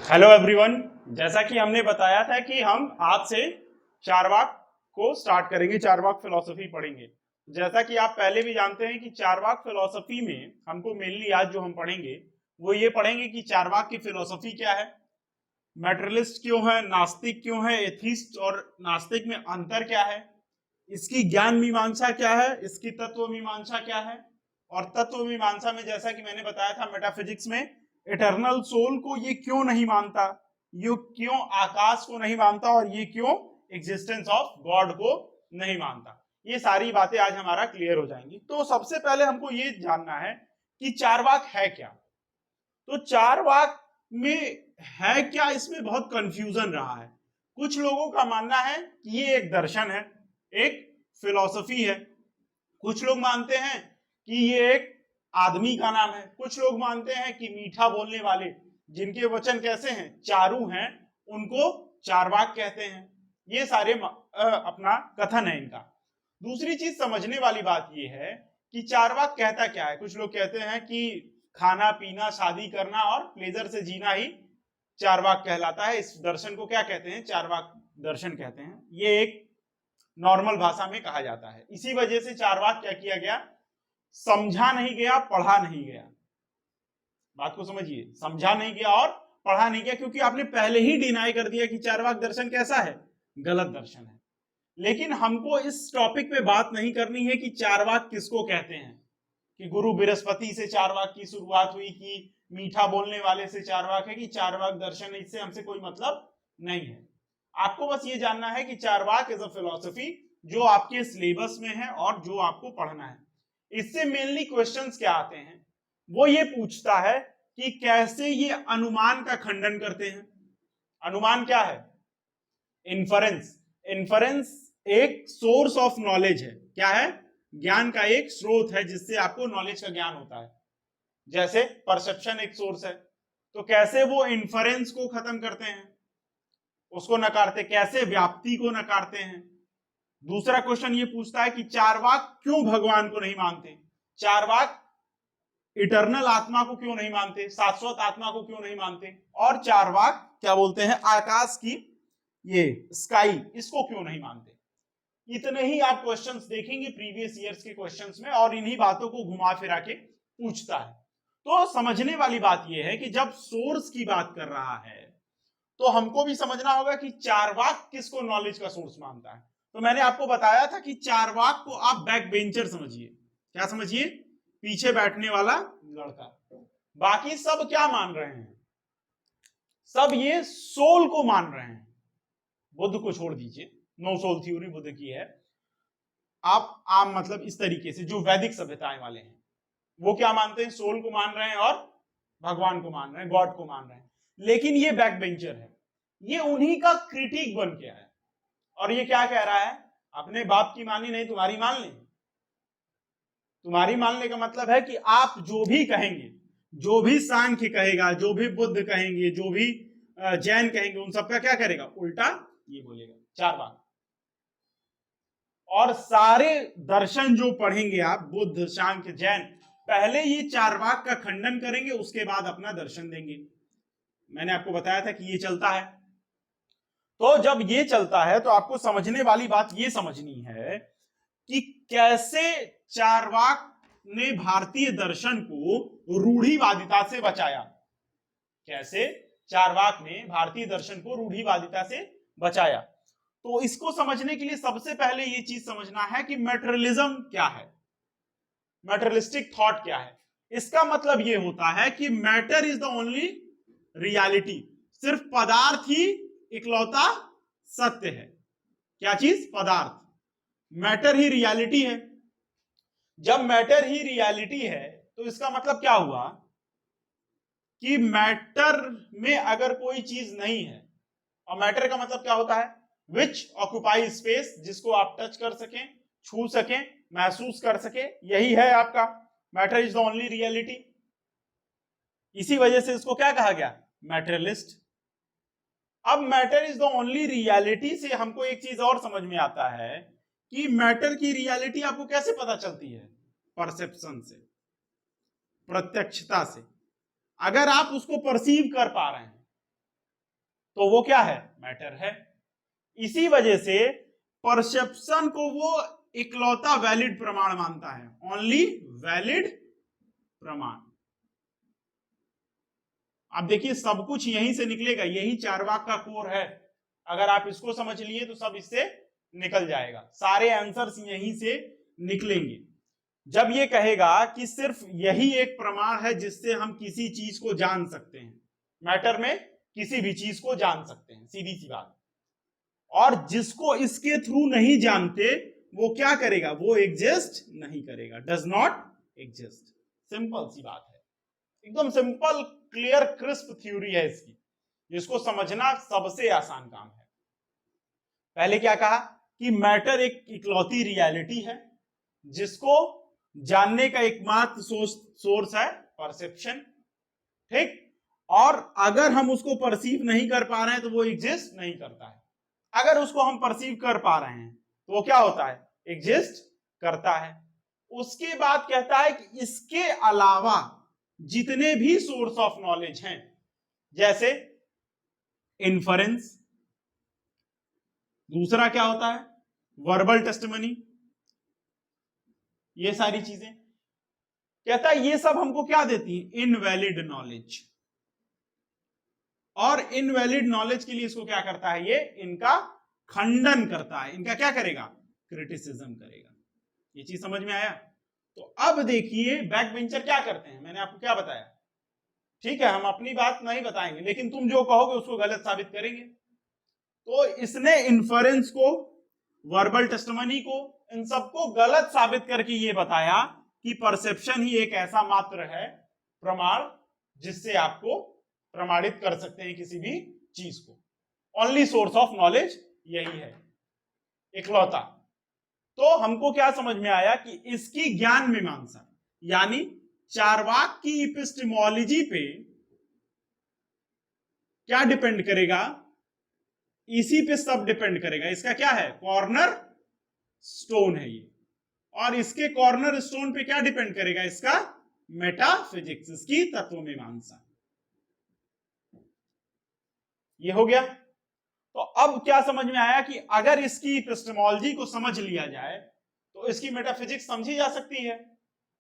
Hello everyone. जैसा कि हमने बताया था कि हम आज से चारवाक को स्टार्ट करेंगे, चारवाक फिलॉसफी पढ़ेंगे। जैसा कि आप पहले भी जानते हैं कि चारवाक फिलॉसफी में हमको मेनली आज जो हम पढ़ेंगे वो ये पढ़ेंगे कि चारवाक की फिलॉसफी क्या है, मैटेरियलिस्ट क्यों है, नास्तिक क्यों है, एथिस्ट और नास्तिक में अंतर क्या है, इसकी ज्ञान मीमांसा क्या है, इसकी तत्व मीमांसा क्या है। और तत्व मीमांसा में जैसा कि मैंने बताया था मेटाफिजिक्स में इटर्नल सोल को ये क्यों नहीं मानता, ये क्यों आकाश को नहीं मानता और ये क्यों एग्जिस्टेंस ऑफ गॉड को नहीं मानता। ये सारी बातें आज हमारा क्लियर हो जाएंगी। तो सबसे पहले हमको ये जानना है कि चारवाक है क्या। तो चारवाक में है क्या, इसमें बहुत कंफ्यूजन रहा है। कुछ लोगों का मानना है कि ये एक दर्शन है, एक फिलॉसफी है। कुछ लोग मानते हैं कि ये एक आदमी का नाम है। कुछ लोग मानते हैं कि मीठा बोलने वाले जिनके वचन कैसे हैं, चारू हैं, उनको चारवाक कहते हैं। ये सारे अपना कथन है इनका। दूसरी चीज समझने वाली बात ये है कि चारवाक कहता क्या है। कुछ लोग कहते हैं कि खाना पीना शादी करना और प्लेजर से जीना ही चारवाक कहलाता है। इस दर्शन को क्या कहते हैं, चारवाक दर्शन कहते हैं। ये एक नॉर्मल भाषा में कहा जाता है। इसी वजह से चारवाक क्या किया गया, समझा नहीं गया, पढ़ा नहीं गया। बात को समझिए, समझा नहीं गया और पढ़ा नहीं गया, क्योंकि आपने पहले ही डिनाई कर दिया कि चारवाक दर्शन कैसा है, गलत दर्शन है। लेकिन हमको इस टॉपिक पे बात नहीं करनी है कि चारवाक किसको कहते हैं, कि गुरु बृहस्पति से चारवाक की शुरुआत हुई, कि मीठा बोलने वाले से चारवाक है, कि चारवाक दर्शन है। इससे हमसे कोई मतलब नहीं है। आपको बस ये जानना है कि चारवाक इज अ फिलॉसफी जो आपके सिलेबस में है और जो आपको पढ़ना है। इससे मेनली क्वेश्चंस क्या आते हैं, वो ये पूछता है कि कैसे ये अनुमान का खंडन करते हैं। अनुमान क्या है, इन्फरेंस। इन्फरेंस एक सोर्स ऑफ नॉलेज है। क्या है, ज्ञान का एक स्रोत है जिससे आपको नॉलेज का ज्ञान होता है। जैसे परसेप्शन एक सोर्स है, तो कैसे वो इन्फरेंस को खत्म करते हैं, उसको नकारते, कैसे व्याप्ति को नकारते हैं। दूसरा क्वेश्चन ये पूछता है कि चारवाक क्यों भगवान को नहीं मानते, चारवाक इटर्नल आत्मा को क्यों नहीं मानते, शाश्वत आत्मा को क्यों नहीं मानते, और चारवाक क्या बोलते हैं, आकाश की ये स्काई, इसको क्यों नहीं मानते। इतने ही आप क्वेश्चंस देखेंगे प्रीवियस ईयर्स के क्वेश्चंस में, और इन्हीं बातों को घुमा फिरा के पूछता है। तो समझने वाली बात यह है कि जब सोर्स की बात कर रहा है तो हमको भी समझना होगा कि चारवाक किसको नॉलेज का सोर्स मानता है। तो मैंने आपको बताया था कि चारवाक को आप बैक बेंचर समझिए। क्या समझिए, पीछे बैठने वाला लड़का। बाकी सब क्या मान रहे हैं, सब ये सोल को मान रहे हैं। बुद्ध को छोड़ दीजिए, नो सोल थ्योरी बुद्ध की है। आप आम मतलब इस तरीके से जो वैदिक सभ्यताएं वाले हैं वो क्या मानते हैं, सोल को मान रहे हैं और भगवान को मान रहे हैं, गॉड को मान रहे हैं। लेकिन ये बैक बेंचर है, ये उन्हीं का क्रिटिक बन के है। और ये क्या कह रहा है, अपने बाप की मानी नहीं तुम्हारी मान ले। तुम्हारी मानने का मतलब है कि आप जो भी कहेंगे, जो भी सांख्य कहेगा, जो भी बुद्ध कहेंगे, जो भी जैन कहेंगे, उन सबका क्या करेगा, उल्टा ये बोलेगा। चारवाक और सारे दर्शन जो पढ़ेंगे आप, बुद्ध सांख्य जैन, पहले ये चारवाक का खंडन करेंगे, उसके बाद अपना दर्शन देंगे। मैंने आपको बताया था कि ये चलता है। तो जब ये चलता है तो आपको समझने वाली बात ये समझनी है कि कैसे चारवाक ने भारतीय दर्शन को रूढ़िवादिता से बचाया। कैसे चारवाक ने भारतीय दर्शन को रूढ़िवादिता से बचाया। तो इसको समझने के लिए सबसे पहले ये चीज समझना है कि मैटेरियलिज्म क्या है, मैटेरियलिस्टिक थॉट क्या है। इसका मतलब ये होता है कि matter is the only reality, सिर्फ पदार्थ ही इकलौता सत्य है। क्या चीज, पदार्थ, मैटर ही रियलिटी है। जब मैटर ही रियलिटी है तो इसका मतलब क्या हुआ कि मैटर में अगर कोई चीज नहीं है, और मैटर का मतलब क्या होता है, विच ऑक्युपाई स्पेस, जिसको आप टच कर सकें, छू सकें, महसूस कर सके, यही है आपका matter is the only reality. इसी वजह से इसको क्या कहा गया, मैटेरियलिस्ट। अब matter is the only reality से हमको एक चीज और समझ में आता है कि मैटर की रियलिटी आपको कैसे पता चलती है, परसेप्शन से, प्रत्यक्षता से। अगर आप उसको परसीव कर पा रहे हैं, तो वो क्या है, मैटर है। इसी वजह से परसेप्शन को वो इकलौता वैलिड प्रमाण मानता है, ओनली वैलिड प्रमाण। आप देखिए सब कुछ यहीं से निकलेगा, यही चार्वाक का कोर है। अगर आप इसको समझ लिए तो सब इससे निकल जाएगा, सारे आंसर्स यहीं से निकलेंगे। जब ये कहेगा कि सिर्फ यही एक प्रमाण है जिससे हम किसी चीज को जान सकते हैं, मैटर में किसी भी चीज को जान सकते हैं, सीधी सी बात। और जिसको इसके थ्रू नहीं जानते वो क्या करेगा, वो एग्जिस्ट नहीं करेगा, डज नॉट एग्जिस्ट। सिंपल सी बात है, एकदम सिंपल क्लियर क्रिस्प थ्योरी है इसकी, जिसको समझना सबसे आसान काम है। पहले क्या कहा कि मैटर एक इकलौती रियलिटी है जिसको जानने का एकमात्र सोर्स है परसेप्शन, ठीक। और अगर हम उसको परसीव नहीं कर पा रहे हैं तो वो एग्जिस्ट नहीं करता है। अगर उसको हम परसीव कर पा रहे हैं तो वो क्या होता है, एग्जिस्ट करता है। उसके बाद कहता है कि इसके अलावा जितने भी सोर्स ऑफ नॉलेज हैं, जैसे इन्फरेंस, दूसरा क्या होता है वर्बल टेस्टिमनी, ये सारी चीजें, कहता है ये सब हमको क्या देती है, इनवैलिड नॉलेज। और इनवैलिड नॉलेज के लिए इसको क्या करता है, ये इनका खंडन करता है, इनका क्या करेगा, क्रिटिसिज्म करेगा। ये चीज समझ में आया। तो अब देखिए बैक बेंचर क्या करते हैं, मैंने आपको क्या बताया, ठीक है हम अपनी बात नहीं बताएंगे लेकिन तुम जो कहोगे उसको गलत साबित करेंगे। तो इसने इन्फरेंस को, वर्बल टेस्टिमनी को, इन सबको गलत साबित करके ये बताया कि परसेप्शन ही एक ऐसा मात्र है प्रमाण जिससे आपको प्रमाणित कर सकते हैं किसी भी चीज को। ओनली सोर्स ऑफ नॉलेज यही है, इकलौता। तो हमको क्या समझ में आया कि इसकी ज्ञान मीमांसा यानी चार्वाक की इपिस्टेमोलॉजी पे क्या डिपेंड करेगा, इसी पे सब डिपेंड करेगा। इसका क्या है, कॉर्नर स्टोन है ये। और इसके कॉर्नर स्टोन पे क्या डिपेंड करेगा, इसका मेटाफिजिक्स, इसकी तत्व मीमांसा। ये हो गया। तो अब क्या समझ में आया कि अगर इसकी एपिस्टेमोलॉजी को समझ लिया जाए तो इसकी मेटाफिजिक्स समझी जा सकती है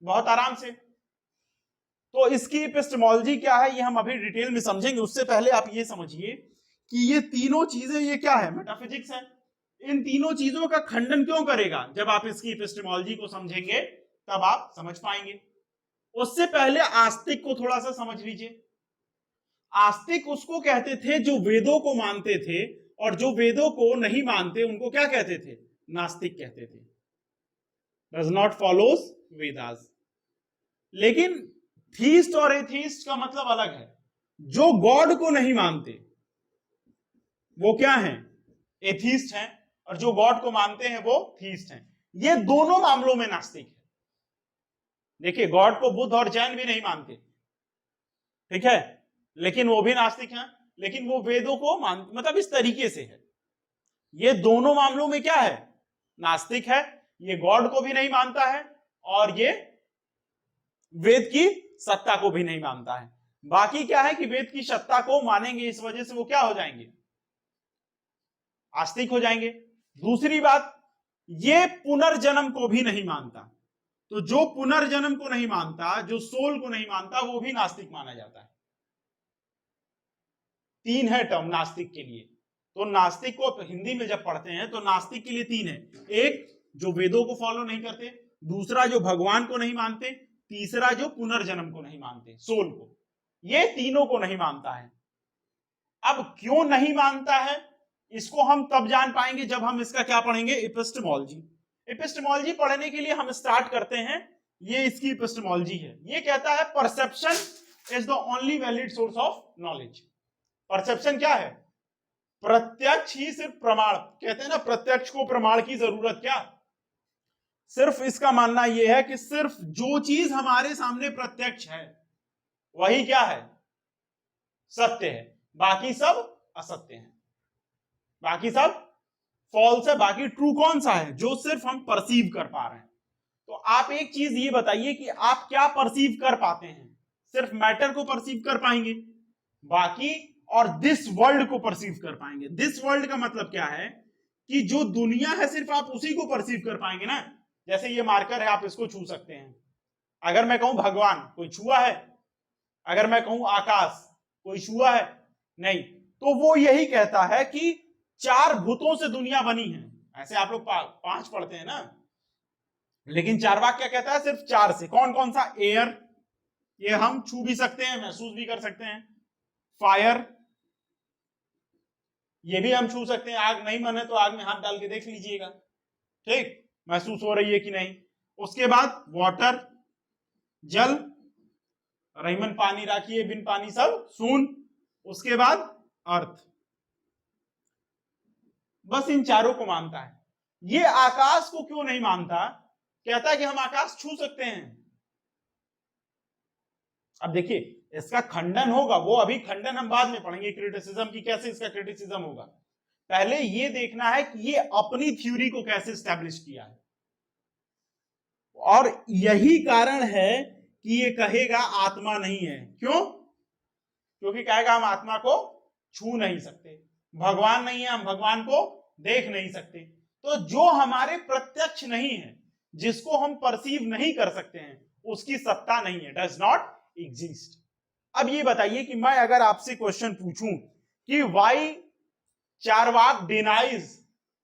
बहुत आराम से। तो इसकी एपिस्टेमोलॉजी क्या है ये हम अभी डिटेल में समझेंगे, उससे पहले आप ये समझिए कि ये तीनों चीजें ये क्या है, मेटाफिजिक्स है। इन तीनों चीजों का खंडन क्यों करेगा, जब आप इसकी एपिस्टेमोलॉजी को समझेंगे तब आप समझ पाएंगे। उससे पहले आस्तिक को थोड़ा सा समझ लीजिए। आस्तिक उसको कहते थे जो वेदों को मानते थे, और जो वेदों को नहीं मानते उनको क्या कहते थे, नास्तिक कहते थे, डज नॉट फॉलोज वेदास। लेकिन थीस्ट और एथीस्ट का मतलब अलग है। जो गॉड को नहीं मानते वो क्या हैं, एथीस्ट हैं, और जो गॉड को मानते हैं वो थीस्ट हैं। ये दोनों मामलों में नास्तिक है। देखिए गॉड को बुद्ध और जैन भी नहीं मानते, ठीक है, लेकिन वो भी नास्तिक हैं। लेकिन वो वेदों को मानते, मतलब इस तरीके से है। ये दोनों मामलों में क्या है, नास्तिक है। ये गॉड को भी नहीं मानता है और ये वेद की सत्ता को भी नहीं मानता है। बाकी क्या है कि वेद की सत्ता को मानेंगे, इस वजह से वो क्या हो जाएंगे, आस्तिक हो जाएंगे। दूसरी बात, ये पुनर्जन्म को भी नहीं मानता। तो जो पुनर्जन्म को नहीं मानता, जो सोल को नहीं मानता, वो भी नास्तिक माना जाता है। तीन है टर्म नास्तिक के लिए। तो नास्तिक को हिंदी में जब पढ़ते हैं तो नास्तिक के लिए तीन है। एक जो वेदों को फॉलो नहीं करते, दूसरा जो भगवान को नहीं मानते, तीसरा जो पुनर्जन्म को नहीं मानते, सोल को। ये तीनों को नहीं मानता है। अब क्यों नहीं मानता है इसको हम तब जान पाएंगे जब हम इसका क्या पढ़ेंगे, एपिस्टेमोलॉजी। एपिस्टेमोलॉजी पढ़ने के लिए हम स्टार्ट करते हैं, ये इसकी एपिस्टेमोलॉजी है। ये कहता है perception is the only valid source of knowledge. Perception क्या है, प्रत्यक्ष ही सिर्फ प्रमाण, कहते हैं ना प्रत्यक्ष को प्रमाण की जरूरत क्या, सिर्फ इसका मानना यह है कि सिर्फ जो चीज हमारे सामने प्रत्यक्ष है वही क्या है, सत्य है, बाकी सब असत्य है, बाकी सब फॉल्स है। बाकी ट्रू कौन सा है, जो सिर्फ हम परसीव कर पा रहे हैं। तो आप एक चीज ये बताइए कि आप क्या परसीव कर पाते हैं, सिर्फ मैटर को परसीव कर पाएंगे, बाकी और दिस वर्ल्ड को परसीव कर पाएंगे। दिस वर्ल्ड का मतलब क्या है कि जो दुनिया है सिर्फ आप उसी को परसीव कर पाएंगे ना। जैसे ये मार्कर है, आप इसको छू सकते हैं। अगर मैं कहूं भगवान, कोई छुआ है? अगर मैं कहूं आकाश, कोई छुआ है? नहीं। तो वो यही कहता है कि 4 भूतों से दुनिया बनी है। ऐसे आप लोग 5 पढ़ते हैं ना, लेकिन चारवाक क्या कहता है? सिर्फ 4 से। कौन कौन सा? एयर, ये हम छू भी सकते हैं, महसूस भी कर सकते हैं। फायर, ये भी हम छू सकते हैं। आग नहीं मन है तो आग में हाथ डाल के देख लीजिएगा, ठीक, महसूस हो रही है कि नहीं। उसके बाद वाटर, जल, रहीमन पानी राखिए, बिन पानी सब सून। उसके बाद अर्थ। बस इन चारों को मानता है। ये आकाश को क्यों नहीं मानता? कहता है कि हम आकाश छू सकते हैं। अब देखिए, इसका खंडन होगा, वो अभी खंडन हम बाद में पढ़ेंगे क्रिटिसिज्म की, कैसे इसका क्रिटिसिज्म होगा। पहले ये देखना है कि ये अपनी थ्योरी को कैसे स्टैब्लिश किया है। और यही कारण है कि ये कहेगा आत्मा नहीं है। क्यों? क्योंकि कहेगा हम आत्मा को छू नहीं सकते, भगवान नहीं है, हम भगवान को देख नहीं सकते। तो जो हमारे प्रत्यक्ष नहीं है, जिसको हम परसीव नहीं कर सकते हैं, उसकी सत्ता नहीं है, डज नॉट एग्जिस्ट। अब ये बताइए कि मैं अगर आपसे क्वेश्चन पूछूं कि why Charvaka denies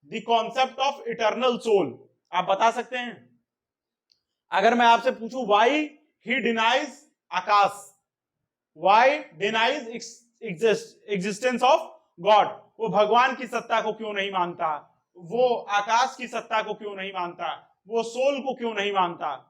the concept of eternal soul, आप बता सकते हैं? अगर मैं आपसे पूछूं why he denies akasha, why denies existence of God, वो भगवान की सत्ता को क्यों नहीं मानता, वो आकाश की सत्ता को क्यों नहीं मानता, वो सोल को क्यों नहीं मानता,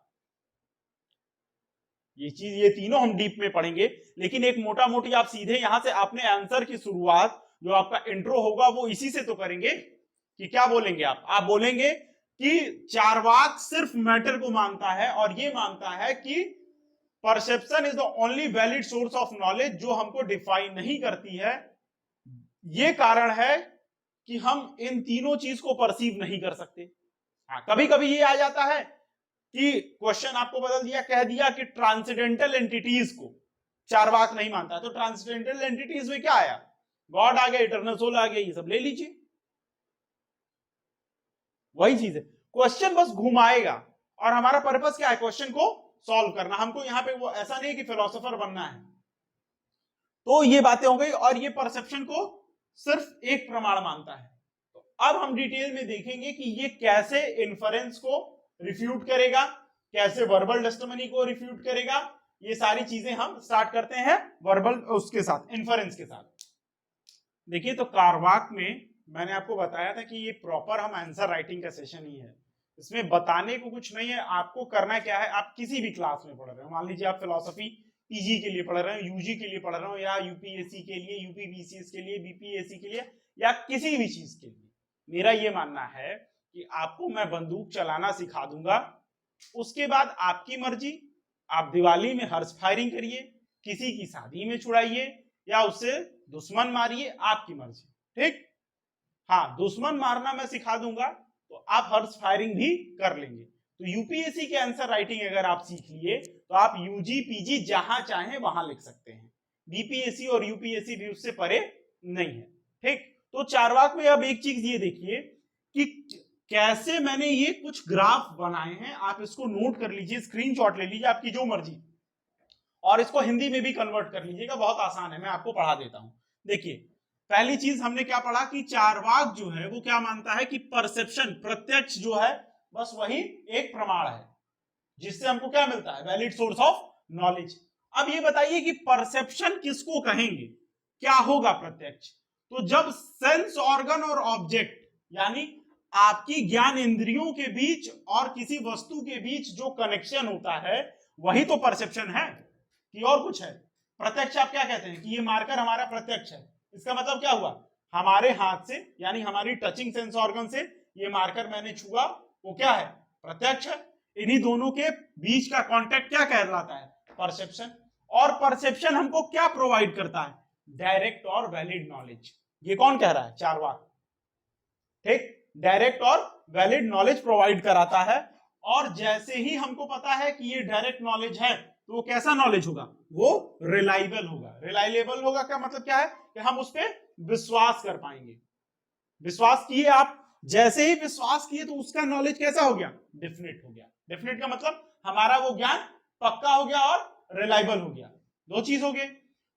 ये तीनों हम डीप में पढ़ेंगे। लेकिन एक मोटा मोटी आप सीधे यहां से अपने आंसर की शुरुआत, जो आपका इंट्रो होगा, वो इसी से तो करेंगे कि क्या बोलेंगे आप बोलेंगे कि चारवाक सिर्फ मैटर को मानता है और ये मानता है कि perception is the only valid source of knowledge, जो हमको डिफाइन नहीं करती है। ये कारण है कि हम इन तीनों चीज को परसीव नहीं कर सकते। हाँ, कभी कभी ये आ जाता है कि क्वेश्चन आपको बदल दिया, कह दिया कि ट्रांसेंडेंटल एंटिटीज को चारवाक नहीं मानता, तो ट्रांसेंडेंटल एंटिटीज में क्या आया? गॉड आ गया, इटर्नल सोल आ गया, ये सब ले लीजिए। वही चीज है, क्वेश्चन बस घुमाएगा और हमारा पर्पस क्या है? क्वेश्चन को सॉल्व करना। हमको यहाँ पे वो ऐसा नहीं कि फिलोसोफर बनना है। तो ये बातें हो गई, और ये परसेप्शन को सिर्फ एक प्रमाण मानता है। तो अब हम डिटेल में देखेंगे कि ये कैसे इन्फरेंस को रिफ्यूट करेगा, कैसे वर्बल टेस्टिमनी को रिफ्यूट करेगा। ये सारी चीजें हम स्टार्ट करते हैं वर्बल उसके साथ, इन्फरेंस के साथ। देखिए, तो कारवाक में मैंने आपको बताया था कि ये प्रॉपर हम आंसर राइटिंग का सेशन ही है, इसमें बताने को कुछ नहीं है। आपको करना क्या है, आप किसी भी क्लास में पढ़ रहे हो, मान लीजिए आप फिलोसफी पीजी के लिए पढ़ रहे हो, यूजी के लिए पढ़ रहे हो, या यूपीएससी के लिए, यूपीबीसीएस के लिए, बीपीएससी के लिए, या किसी भी चीज के लिए, मेरा ये मानना है कि आपको मैं बंदूक चलाना सिखा दूंगा, उसके बाद आपकी मर्जी, आप दिवाली में हर्ष फायरिंग करिए, किसी की शादी में छुड़ाइए, या उससे दुश्मन मारिए, आपकी मर्जी, ठीक। हाँ, दुश्मन मारना मैं सिखा दूंगा तो आप हर्ष फायरिंग भी कर लेंगे। तो यूपीएससी के आंसर राइटिंग अगर आप सीख लिए तो आप यूजी पीजी जहां चाहें वहां लिख सकते हैं। बीपीएससी और यूपीएससी भी उससे परे नहीं है, ठीक। तो चारवाक में अब एक चीज ये देखिए कि कैसे मैंने ये कुछ ग्राफ बनाए हैं, आप इसको नोट कर लीजिए, स्क्रीनशॉट ले लीजिए, आपकी जो मर्जी, और इसको हिंदी में भी कन्वर्ट कर लीजिएगा, बहुत आसान है, मैं आपको पढ़ा देता हूं। देखिए, पहली चीज हमने क्या पढ़ा कि चारवाक जो है वो क्या मानता है कि परसेप्शन, प्रत्यक्ष जो है, बस वही एक प्रमाण है जिससे हमको क्या मिलता है? Valid source of knowledge. अब ये बताइए कि परसेप्शन किसको कहेंगे, क्या होगा प्रत्यक्ष? तो जब सेंस ऑर्गन और ऑब्जेक्ट, यानी आपकी ज्ञान इंद्रियों के बीच और किसी वस्तु के बीच जो कनेक्शन होता है, वही तो परसेप्शन है, कि और कुछ है? प्रत्यक्ष आप क्या कहते हैं कि ये मार्कर हमारा प्रत्यक्ष है, इसका मतलब क्या हुआ? हमारे हाथ से, यानी हमारी टचिंग सेंस ऑर्गन से ये मार्कर मैंने छुआ, वो क्या है? प्रत्यक्ष है। इन्हीं दोनों के बीच का कांटेक्ट क्या कहलाता है? परसेप्शन। और परसेप्शन हमको क्या प्रोवाइड करता है? डायरेक्ट और वैलिड नॉलेज। ये कौन कह रहा है? चारवाक, ठीक। डायरेक्ट और वैलिड नॉलेज प्रोवाइड कराता है। और जैसे ही हमको पता है कि ये डायरेक्ट नॉलेज है, तो वो कैसा नॉलेज होगा, वो रिलायबल होगा। रिलायबल होगा का मतलब क्या है कि हम उस पर विश्वास कर पाएंगे। विश्वास किए आप, जैसे ही विश्वास किए तो उसका नॉलेज कैसा हो गया, डेफिनेट हो गया। डेफिनेट का मतलब हमारा वो ज्ञान पक्का हो गया और रिलायबल हो गया। दो चीज हो गए।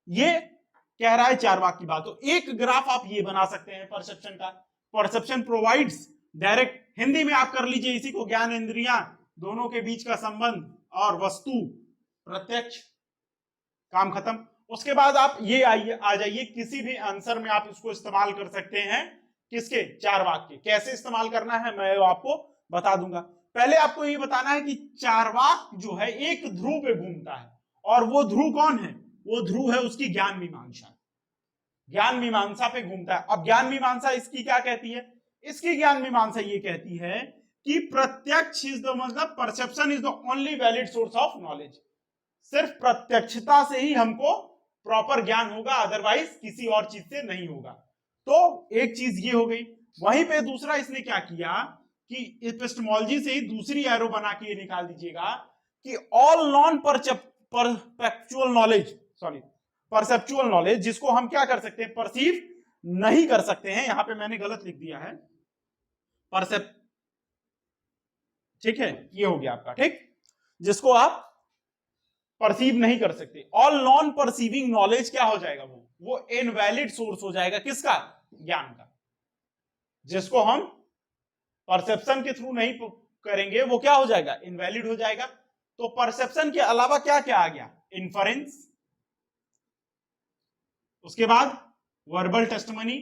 ये कह रहा है चारवाक की बात। तो एक ग्राफ आप ये बना सकते हैं परसेप्शन का। परसेप्शन प्रोवाइड्स डायरेक्ट, हिंदी में आप कर लीजिए इसी को, ज्ञान इंद्रियां दोनों के बीच का संबंध और वस्तु प्रत्यक्ष, काम खत्म। उसके बाद आप ये आइए आ जाइए, किसी भी आंसर में आप इसको इस्तेमाल कर सकते हैं। किसके, चारवाक के। कैसे इस्तेमाल करना है मैं आपको बता दूंगा। पहले आपको ये बताना है कि चारवाक जो है एक ध्रुव पे घूमता है, और वो ध्रुव कौन है, वो ध्रुव है उसकी ज्ञान मीमांसा। ज्ञान मीमांसा पे घूमता है। अब ज्ञान मीमांसा इसकी क्या कहती है, इसकी ज्ञान मीमांसा ये कहती है कि प्रत्यक्ष इज द, मतलब perception is the only valid source of knowledge. सिर्फ प्रत्यक्षता से ही हमको प्रॉपर ज्ञान होगा, अदरवाइज किसी और चीज से नहीं होगा। तो एक चीज ये हो गई। वहीं पे दूसरा इसने क्या किया कि एपिस्टेमोलॉजी से ही दूसरी एरो बना के ये निकाल दीजिएगा कि all non perceptual knowledge, sorry perceptual knowledge, जिसको हम क्या कर सकते हैं, परसीव नहीं कर सकते हैं। यहां पे मैंने गलत लिख दिया है, परसेप्ट, ठीक है, ये हो गया आपका, ठीक, जिसको आप परसीव नहीं कर सकते। ऑल नॉन परसीविंग नॉलेज क्या हो जाएगा, वो इनवैलिड सोर्स हो जाएगा। किसका, ज्ञान का। जिसको हम परसेप्शन के थ्रू नहीं करेंगे वो क्या हो जाएगा, इनवैलिड हो जाएगा। तो परसेप्शन के अलावा क्या क्या आ गया, इन्फरेंस, उसके बाद वर्बल टेस्टिमनी,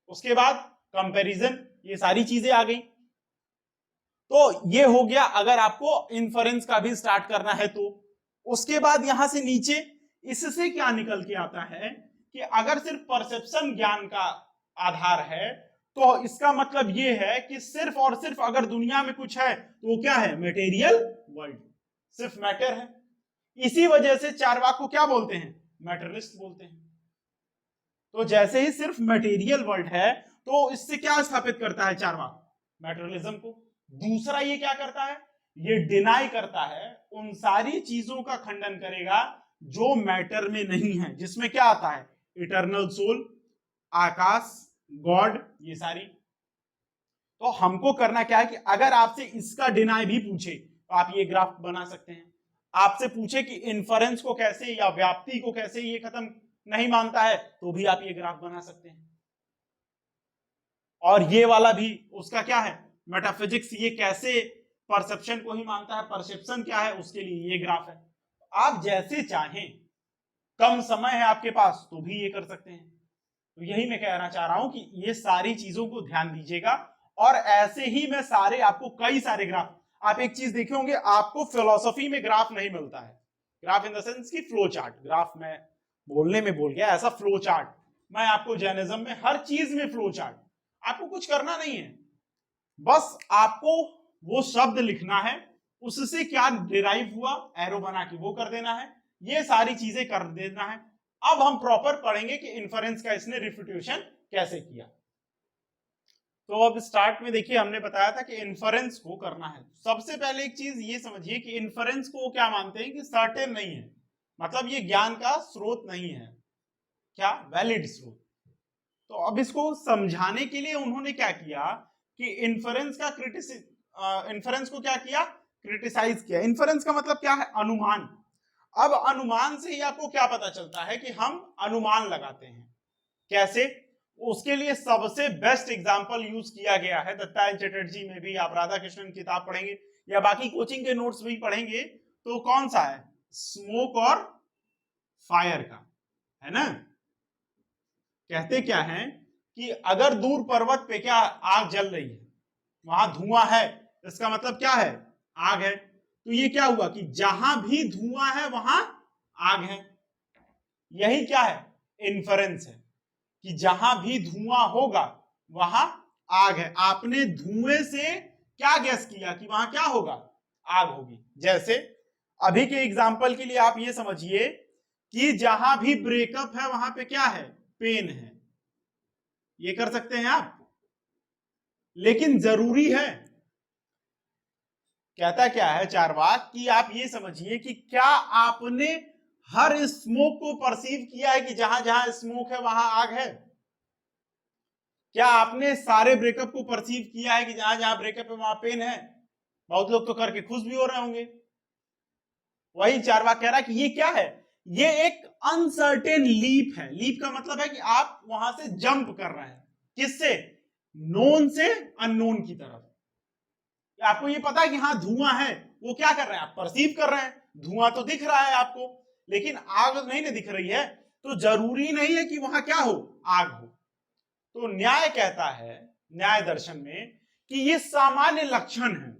उसके बाद कंपैरिजन, ये सारी चीजें आ गई। तो ये हो गया अगर आपको इन्फरेंस का भी स्टार्ट करना है तो। उसके बाद यहां से नीचे इससे क्या निकल के आता है कि अगर सिर्फ परसेप्शन ज्ञान का आधार है तो इसका मतलब ये है कि सिर्फ और सिर्फ अगर दुनिया में कुछ है तो वो क्या है, मटेरियल वर्ल्ड, सिर्फ मैटर है। इसी वजह से चारवाक को क्या बोलते हैं, मैटरलिस्ट बोलते हैं। तो जैसे ही सिर्फ मटेरियल वर्ल्ड है तो इससे क्या स्थापित करता है चारवाक, मैटरलिज्म को। दूसरा ये क्या करता है, ये डिनाई करता है, उन सारी चीजों का खंडन करेगा जो मैटर में नहीं है, जिसमें क्या आता है, इटर्नल सोल, आकाश, गॉड, ये सारी। तो हमको करना क्या है कि अगर आपसे इसका डिनाई भी पूछे तो आप ये ग्राफ बना सकते हैं। आपसे पूछे कि इन्फरेंस को कैसे या व्याप्ति को कैसे ये खत्म नहीं मानता है तो भी आप ये ग्राफ बना सकते हैं। और ये वाला भी उसका क्या है, मेटाफिजिक्स, ये कैसे परसेप्शन को ही मानता है, परसेप्शन क्या है, उसके लिए ये ग्राफ है। आप जैसे चाहें, कम समय है आपके पास तो भी ये कर सकते हैं। तो यही मैं कहना चाह रहा हूं कि ये सारी चीजों को ध्यान दीजिएगा। और ऐसे ही मैं सारे आपको कई सारे ग्राफ, आप एक चीज देखे होंगे, आपको फिलोसफी में ग्राफ नहीं मिलता है, ग्राफ इन द सेंस की फ्लो चार्ट, ग्राफ में बोलने में बोल गया, ऐसा फ्लो चार्ट मैं आपको जैनिज्म में हर चीज में फ्लो चार्ट, आपको कुछ करना नहीं है, बस आपको वो शब्द लिखना है, उससे क्या डिराइव हुआ एरो बना के वो कर देना है, ये सारी चीजें कर देना है। अब हम प्रॉपर पढ़ेंगे कि इन्फरेंस का इसने रिफ्यूटेशन कैसे किया। तो अब स्टार्ट में देखिए हमने बताया था कि इन्फरेंस को करना है। सबसे पहले एक चीज ये समझिए कि इन्फरेंस को क्या मानते हैं कि सर्टेन नहीं है, मतलब ये ज्ञान का स्रोत नहीं है, क्या, वैलिड स्रोत। तो अब इसको समझाने के लिए उन्होंने क्या किया कि इन्फरेंस को क्या किया, क्रिटिसाइज किया। इन्फरेंस का मतलब क्या है, अनुमान। अब अनुमान से ही आपको क्या पता चलता है कि हम अनुमान लगाते हैं, कैसे, उसके लिए सबसे बेस्ट एग्जांपल यूज किया गया है दत्तायन चटर्जी में भी, आप राधा कृष्णन की किताब पढ़ेंगे या बाकी कोचिंग के नोट्स भी पढ़ेंगे तो कौन सा है, स्मोक और फायर का, है ना। कहते क्या है कि अगर दूर पर्वत पे क्या आग जल रही है, वहां धुआं है, इसका मतलब क्या है, आग है। तो ये क्या हुआ कि जहां भी धुआं है वहां आग है। यही क्या है, इन्फरेंस है कि जहां भी धुआं होगा वहां आग है। आपने धुएं से क्या गैस किया कि वहां क्या होगा, आग होगी। जैसे अभी के एग्जाम्पल के लिए आप ये समझिए कि जहां भी ब्रेकअप है वहां पे क्या है, पेन है। ये कर सकते हैं आप, लेकिन जरूरी है कहता क्या है चार्वाक कि आप ये समझिए कि क्या आपने हर स्मोक को परसीव किया है कि जहां जहां स्मोक है वहां आग है? क्या आपने सारे ब्रेकअप को परसीव किया है कि जहां जहां ब्रेकअप है वहां पेन है? बहुत लोग तो करके खुश भी हो रहे होंगे। वही चार्वाक कह रहा है कि ये क्या है, ये एक अनसर्टेन लीप है। लीप का मतलब है कि आप वहां से जंप कर रहे हैं, किससे? नोन से अननोन की तरफ। आपको ये पता है कि हाँ धुआं है, वो क्या कर रहे हैं आप? परसीव कर रहे हैं, धुआं तो दिख रहा है आपको, लेकिन आग नहीं ना दिख रही है, तो जरूरी नहीं है कि वहां क्या हो, आग हो। तो न्याय कहता है, न्याय दर्शन में, कि ये सामान्य लक्षण है।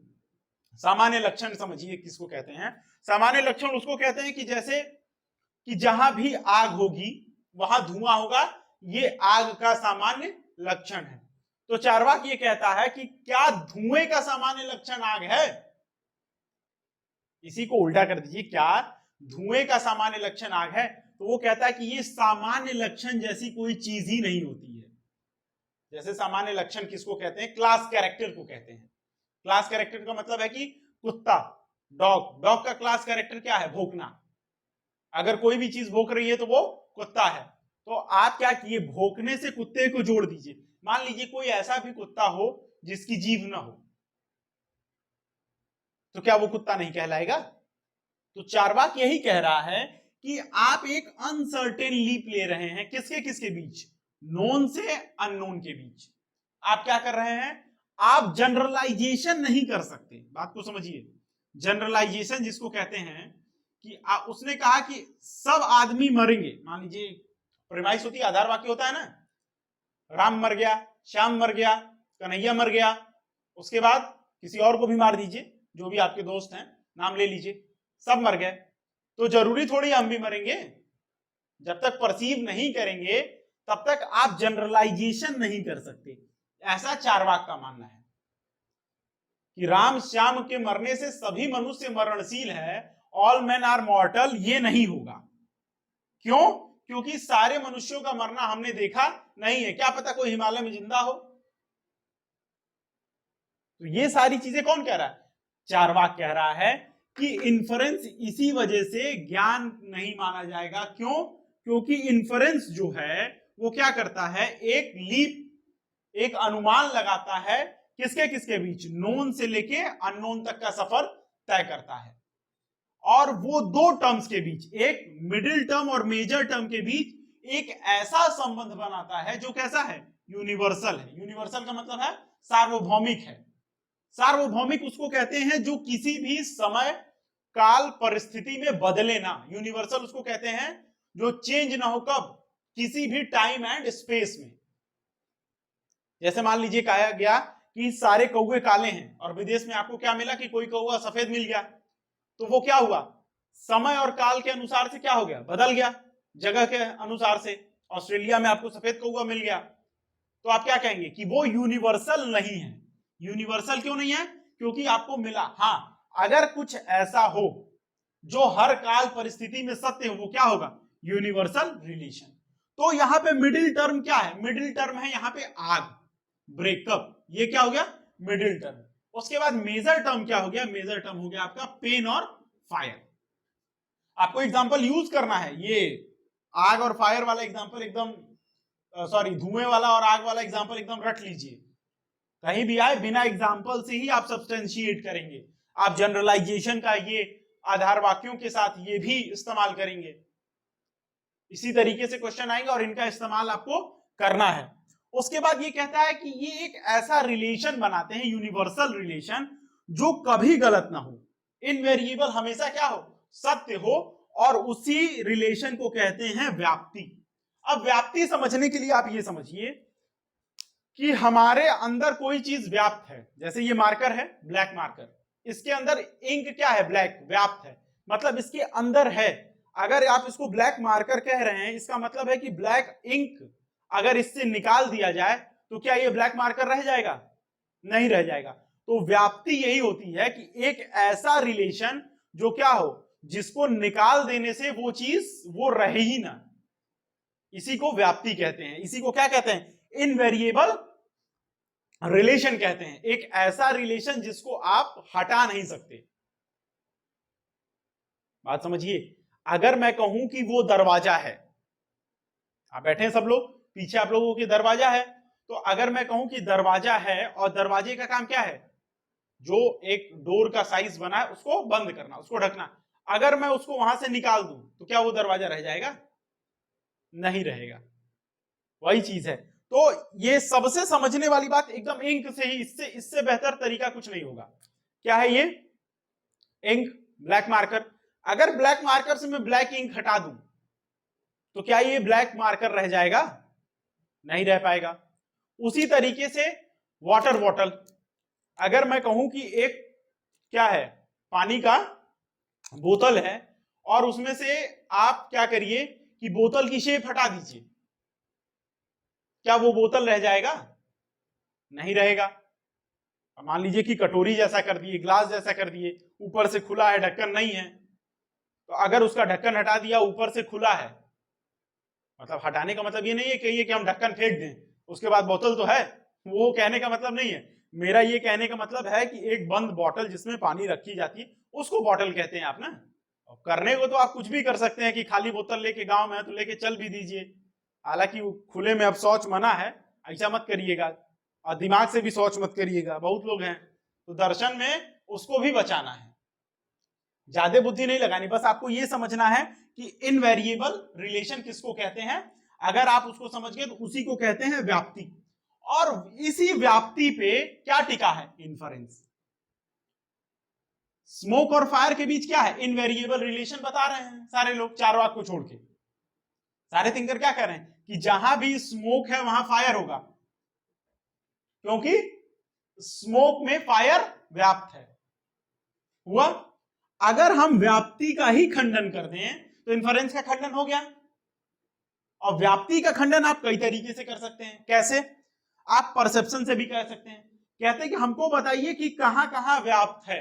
सामान्य लक्षण समझिए किसको कहते हैं? सामान्य लक्षण उसको कहते हैं कि जैसे कि जहां भी आग होगी वहां धुआं होगा, ये आग का सामान्य लक्षण है। तो चार्वाक ये कहता है कि क्या धुएं का सामान्य लक्षण आग है? इसी को उल्टा कर दीजिए, क्या धुएं का सामान्य लक्षण आग है? तो वो कहता है कि ये सामान्य लक्षण जैसी कोई चीज ही नहीं होती है। जैसे सामान्य लक्षण किसको कहते हैं? क्लास कैरेक्टर को कहते हैं। क्लास कैरेक्टर का मतलब है कि कुत्ता, डॉग, डॉग का क्लास कैरेक्टर क्या है? भौंकना। अगर कोई भी चीज भौंक रही है तो वो कुत्ता है। तो आप क्या किए, भौंकने से कुत्ते को जोड़ दीजिए। मान लीजिए कोई ऐसा भी कुत्ता हो जिसकी जीभ ना हो, तो क्या वो कुत्ता नहीं कहलाएगा? तो चार्वाक यही कह रहा है कि आप एक अनसर्टेन लीप ले रहे हैं, किसके किसके बीच? नोन से अननोन के बीच। आप क्या कर रहे हैं? आप जनरलाइजेशन नहीं कर सकते। बात को समझिए, जनरलाइजेशन जिसको कहते हैं कि उसने कहा कि सब आदमी मरेंगे। मान लीजिए प्रेमाइस होती है, आधार वाक्य होता है ना, राम मर गया, श्याम मर गया, कन्हैया मर गया, उसके बाद किसी और को भी मार दीजिए, जो भी आपके दोस्त हैं नाम ले लीजिए, सब मर गए। तो जरूरी थोड़ी हम भी मरेंगे। जब तक परसीव नहीं करेंगे तब तक आप जनरलाइजेशन नहीं कर सकते। ऐसा चार्वाक का मानना है कि राम श्याम के मरने से सभी मनुष्य मरणशील है, ऑल मैन आर मॉर्टल, ये नहीं होगा। क्यों? क्योंकि सारे मनुष्यों का मरना हमने देखा नहीं है, क्या पता कोई हिमालय में जिंदा हो। तो ये सारी चीजें कौन कह रहा है? चार्वाक कह रहा है कि इन्फरेंस इसी वजह से ज्ञान नहीं माना जाएगा। क्यों? क्योंकि इन्फरेंस जो है वो क्या करता है, एक लीप, एक अनुमान लगाता है, किसके किसके बीच? नोन से लेके अननोन तक का सफर तय करता है। और वो दो टर्म्स के बीच, एक मिडिल टर्म और मेजर टर्म के बीच एक ऐसा संबंध बनाता है जो कैसा है? यूनिवर्सल है। यूनिवर्सल का मतलब है सार्वभौमिक है। सार्वभौमिक उसको कहते हैं जो किसी भी समय काल परिस्थिति में बदले ना। यूनिवर्सल उसको कहते हैं जो चेंज ना हो, कब? किसी भी टाइम एंड स्पेस में। जैसे मान लीजिए कहा गया कि सारे कौवे काले हैं और विदेश में आपको क्या मिला कि कोई कौवा सफेद मिल गया, तो वो क्या हुआ? समय और काल के अनुसार से क्या हो गया? बदल गया, जगह के अनुसार से। ऑस्ट्रेलिया में आपको सफेद कौवा मिल गया, तो आप क्या कहेंगे कि वो यूनिवर्सल नहीं है। यूनिवर्सल क्यों नहीं है? क्योंकि आपको मिला। हाँ, अगर कुछ ऐसा हो जो हर काल परिस्थिति में सत्य हो, वो क्या होगा? Universal relation. तो यहां पे मिडिल टर्म क्या है? मिडिल टर्म है यहां पे आग, ब्रेकअप, ये क्या हो गया? Middle term. उसके बाद मेजर टर्म क्या हो गया? मेजर टर्म हो गया आपका पेन और फायर। आपको एग्जांपल यूज करना है, ये आग और फायर वाला एग्जांपल एकदम, सॉरी धुएं वाला और आग वाला एग्जांपल एकदम रट लीजिए। कहीं भी आए बिना एग्जांपल से ही आप सब्सटेंशिएट करेंगे। आप जनरलाइजेशन का ये आधार वाक्यों के साथ ये भी इस्तेमाल करेंगे। इसी तरीके से क्वेश्चन आएंगे और इनका इस्तेमाल आपको करना है। उसके बाद ये कहता है कि ये एक ऐसा रिलेशन बनाते हैं, यूनिवर्सल रिलेशन, जो कभी गलत ना हो, इनवेरिएबल, हमेशा क्या हो? सत्य हो। और उसी रिलेशन को कहते हैं व्याप्ति। अब व्याप्ति समझने के लिए आप ये समझिए कि हमारे अंदर कोई चीज व्याप्त है। जैसे ये मार्कर है, ब्लैक मार्कर, इसके अंदर इंक क्या है? ब्लैक, व्याप्त है, मतलब इसके अंदर है। अगर आप इसको ब्लैक मार्कर कह रहे हैं, इसका मतलब है कि ब्लैक इंक अगर इससे निकाल दिया जाए तो क्या ये ब्लैक मार्कर रह जाएगा? नहीं रह जाएगा। तो व्याप्ति यही होती है कि एक ऐसा रिलेशन जो क्या हो, जिसको निकाल देने से वो चीज वो रहे ही ना, इसी को व्याप्ति कहते हैं। इसी को क्या कहते हैं? इनवेरिएबल रिलेशन कहते हैं, एक ऐसा रिलेशन जिसको आप हटा नहीं सकते। बात समझिए, अगर मैं कहूं कि वो दरवाजा है, आप बैठे हैं सब लोग, पीछे आप लोगों के दरवाजा है, तो अगर मैं कहूं कि दरवाजा है और दरवाजे का काम क्या है, जो एक डोर का साइज बना है उसको बंद करना, उसको ढकना, अगर मैं उसको वहां से निकाल दूं तो क्या वो दरवाजा रह जाएगा? नहीं रहेगा। वही चीज है। तो ये सबसे समझने वाली बात एकदम इंक से ही, इससे इससे बेहतर तरीका कुछ नहीं होगा। क्या है ये? Ink, black marker. अगर ब्लैक मार्कर से मैं ब्लैक इंक हटा दूं तो क्या ये ब्लैक मार्कर रह जाएगा? नहीं रह पाएगा। उसी तरीके से वाटर बॉटल, अगर मैं कहूं कि एक क्या है, पानी का बोतल है और उसमें से आप क्या करिए कि बोतल की शेप हटा दीजिए, क्या वो बोतल रह जाएगा? नहीं रहेगा। मान लीजिए कि कटोरी जैसा कर दिए, ग्लास जैसा कर दिए, ऊपर से खुला है, ढक्कन नहीं है, तो अगर उसका ढक्कन हटा दिया, ऊपर से खुला है, मतलब हटाने का मतलब ये नहीं है कि हम ढक्कन फेंक दें उसके बाद बोतल तो है, वो कहने का मतलब नहीं है। मेरा ये कहने का मतलब है कि एक बंद बोतल जिसमें पानी रखी जाती है उसको बोतल कहते हैं आप ना। करने को तो आप कुछ भी कर सकते हैं कि खाली बोतल लेके गांव में है तो लेके चल भी दीजिए, हालांकि खुले में अब शौच मना है, ऐसा मत करिएगा, और दिमाग से भी शौच मत करिएगा, बहुत लोग हैं, तो दर्शन में उसको भी बचाना है, ज्यादा बुद्धि नहीं लगानी, बस आपको ये समझना है कि इनवेरिएबल रिलेशन किसको कहते हैं। अगर आप उसको समझ गए तो उसी को कहते हैं व्याप्ति, और इसी व्याप्ति पे क्या टिका है? इन्फरेंस। स्मोक और फायर के बीच क्या है? इनवेरिएबल रिलेशन बता रहे हैं सारे लोग, चारवाक को छोड़ के सारे थिंकर क्या कह रहे हैं कि जहां भी स्मोक है वहां फायर होगा, क्योंकि स्मोक में फायर व्याप्त है। हुआ? अगर हम व्याप्ति का ही खंडन कर दें तो इन्फरेंस का खंडन हो गया। और व्याप्ति का खंडन आप कई तरीके से कर सकते हैं। कैसे? आप परसेप्शन से भी कह सकते हैं, कहते हैं कि हमको बताइए कि कहां कहां व्याप्त है,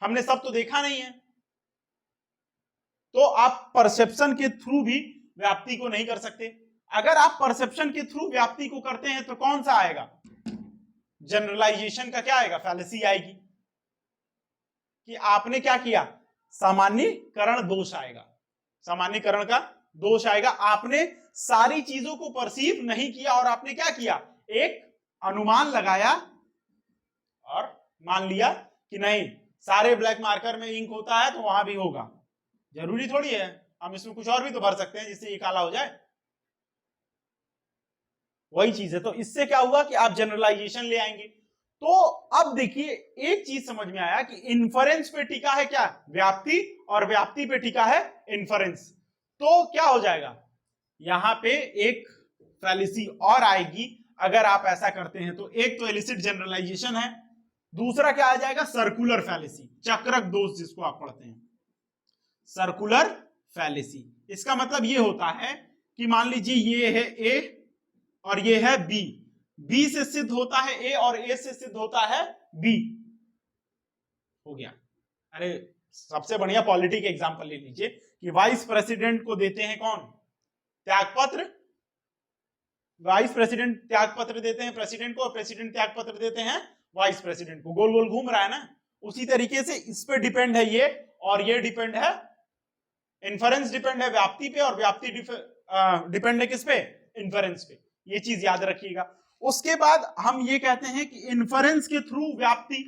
हमने सब तो देखा नहीं है, तो आप परसेप्शन के थ्रू भी व्याप्ति को नहीं कर सकते। अगर आप परसेप्शन के थ्रू व्याप्ति को करते हैं तो कौन सा आएगा? जनरलाइजेशन का क्या आएगा? फैलेसी आएगी, कि आपने क्या किया? सामान्यीकरण दोष आएगा, सामान्यीकरण का दोष आएगा। आपने सारी चीजों को परसीव नहीं किया और आपने क्या किया? एक अनुमान लगाया और मान लिया कि नहीं, सारे ब्लैक मार्कर में इंक होता है तो वहां भी होगा, जरूरी थोड़ी है, हम इसमें कुछ और भी तो भर सकते हैं जिससे ये काला हो जाए। वही चीज है। तो इससे क्या हुआ कि आप जनरलाइजेशन ले आएंगे। तो अब देखिए, एक चीज समझ में आया कि इन्फरेंस पे टिका है क्या? व्याप्ति, और व्याप्ति पे टिका है इन्फरेंस। तो क्या हो जाएगा? यहां पे एक फैलेसी और आएगी अगर आप ऐसा करते हैं तो। एक तो इलिसिट जनरलाइजेशन है, दूसरा क्या आ जाएगा? सर्कुलर फैलेसी, चक्रक दोष जिसको आप पढ़ते हैं, सर्कुलर फैलेसी। इसका मतलब ये होता है कि मान लीजिए ये है ए और ये है बी, बी से सिद्ध होता है ए और ए से सिद्ध होता है बी। हो गया। अरे सबसे बढ़िया पॉलिटिक एग्जांपल ले लीजिए कि वाइस प्रेसिडेंट को देते हैं कौन? त्यागपत्र। वाइस प्रेसिडेंट त्यागपत्र देते हैं प्रेसिडेंट को, और प्रेसिडेंट त्यागपत्र देते हैं वाइस प्रेसिडेंट को। गोल गोल घूम रहा है ना। उसी तरीके से इस पे डिपेंड है ये, और ये डिपेंड है, इन्फरेंस डिपेंड है व्याप्ति पे, और व्याप्ति डिपेंड है किस पे? इन्फरेंस पे। ये चीज याद रखिएगा। उसके बाद हम ये कहते हैं कि इन्फरेंस के थ्रू व्याप्ति,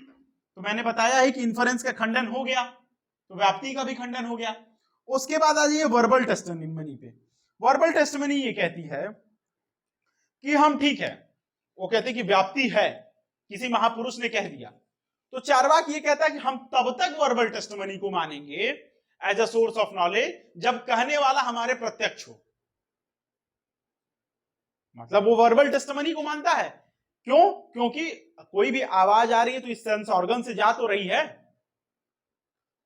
तो मैंने बताया है कि इन्फरेंस का खंडन हो गया तो व्याप्ति का भी खंडन हो गया। उसके बाद आ जाइए वर्बल टेस्टिमनी पे। वर्बल टेस्टिमनी ये कहती है कि हम ठीक है, वो कहते हैं कि व्याप्ति है, किसी महापुरुष ने कह दिया, तो चारवाक ये कहता है कि हम तब तक वर्बल टेस्टिमनी को मानेंगे as a source of knowledge जब कहने वाला हमारे प्रत्यक्ष हो। मतलब वो वर्बल टेस्टिमनी को मानता है। क्यों? क्योंकि कोई भी आवाज आ रही है तो इस सेंस ऑर्गन से जा तो रही है,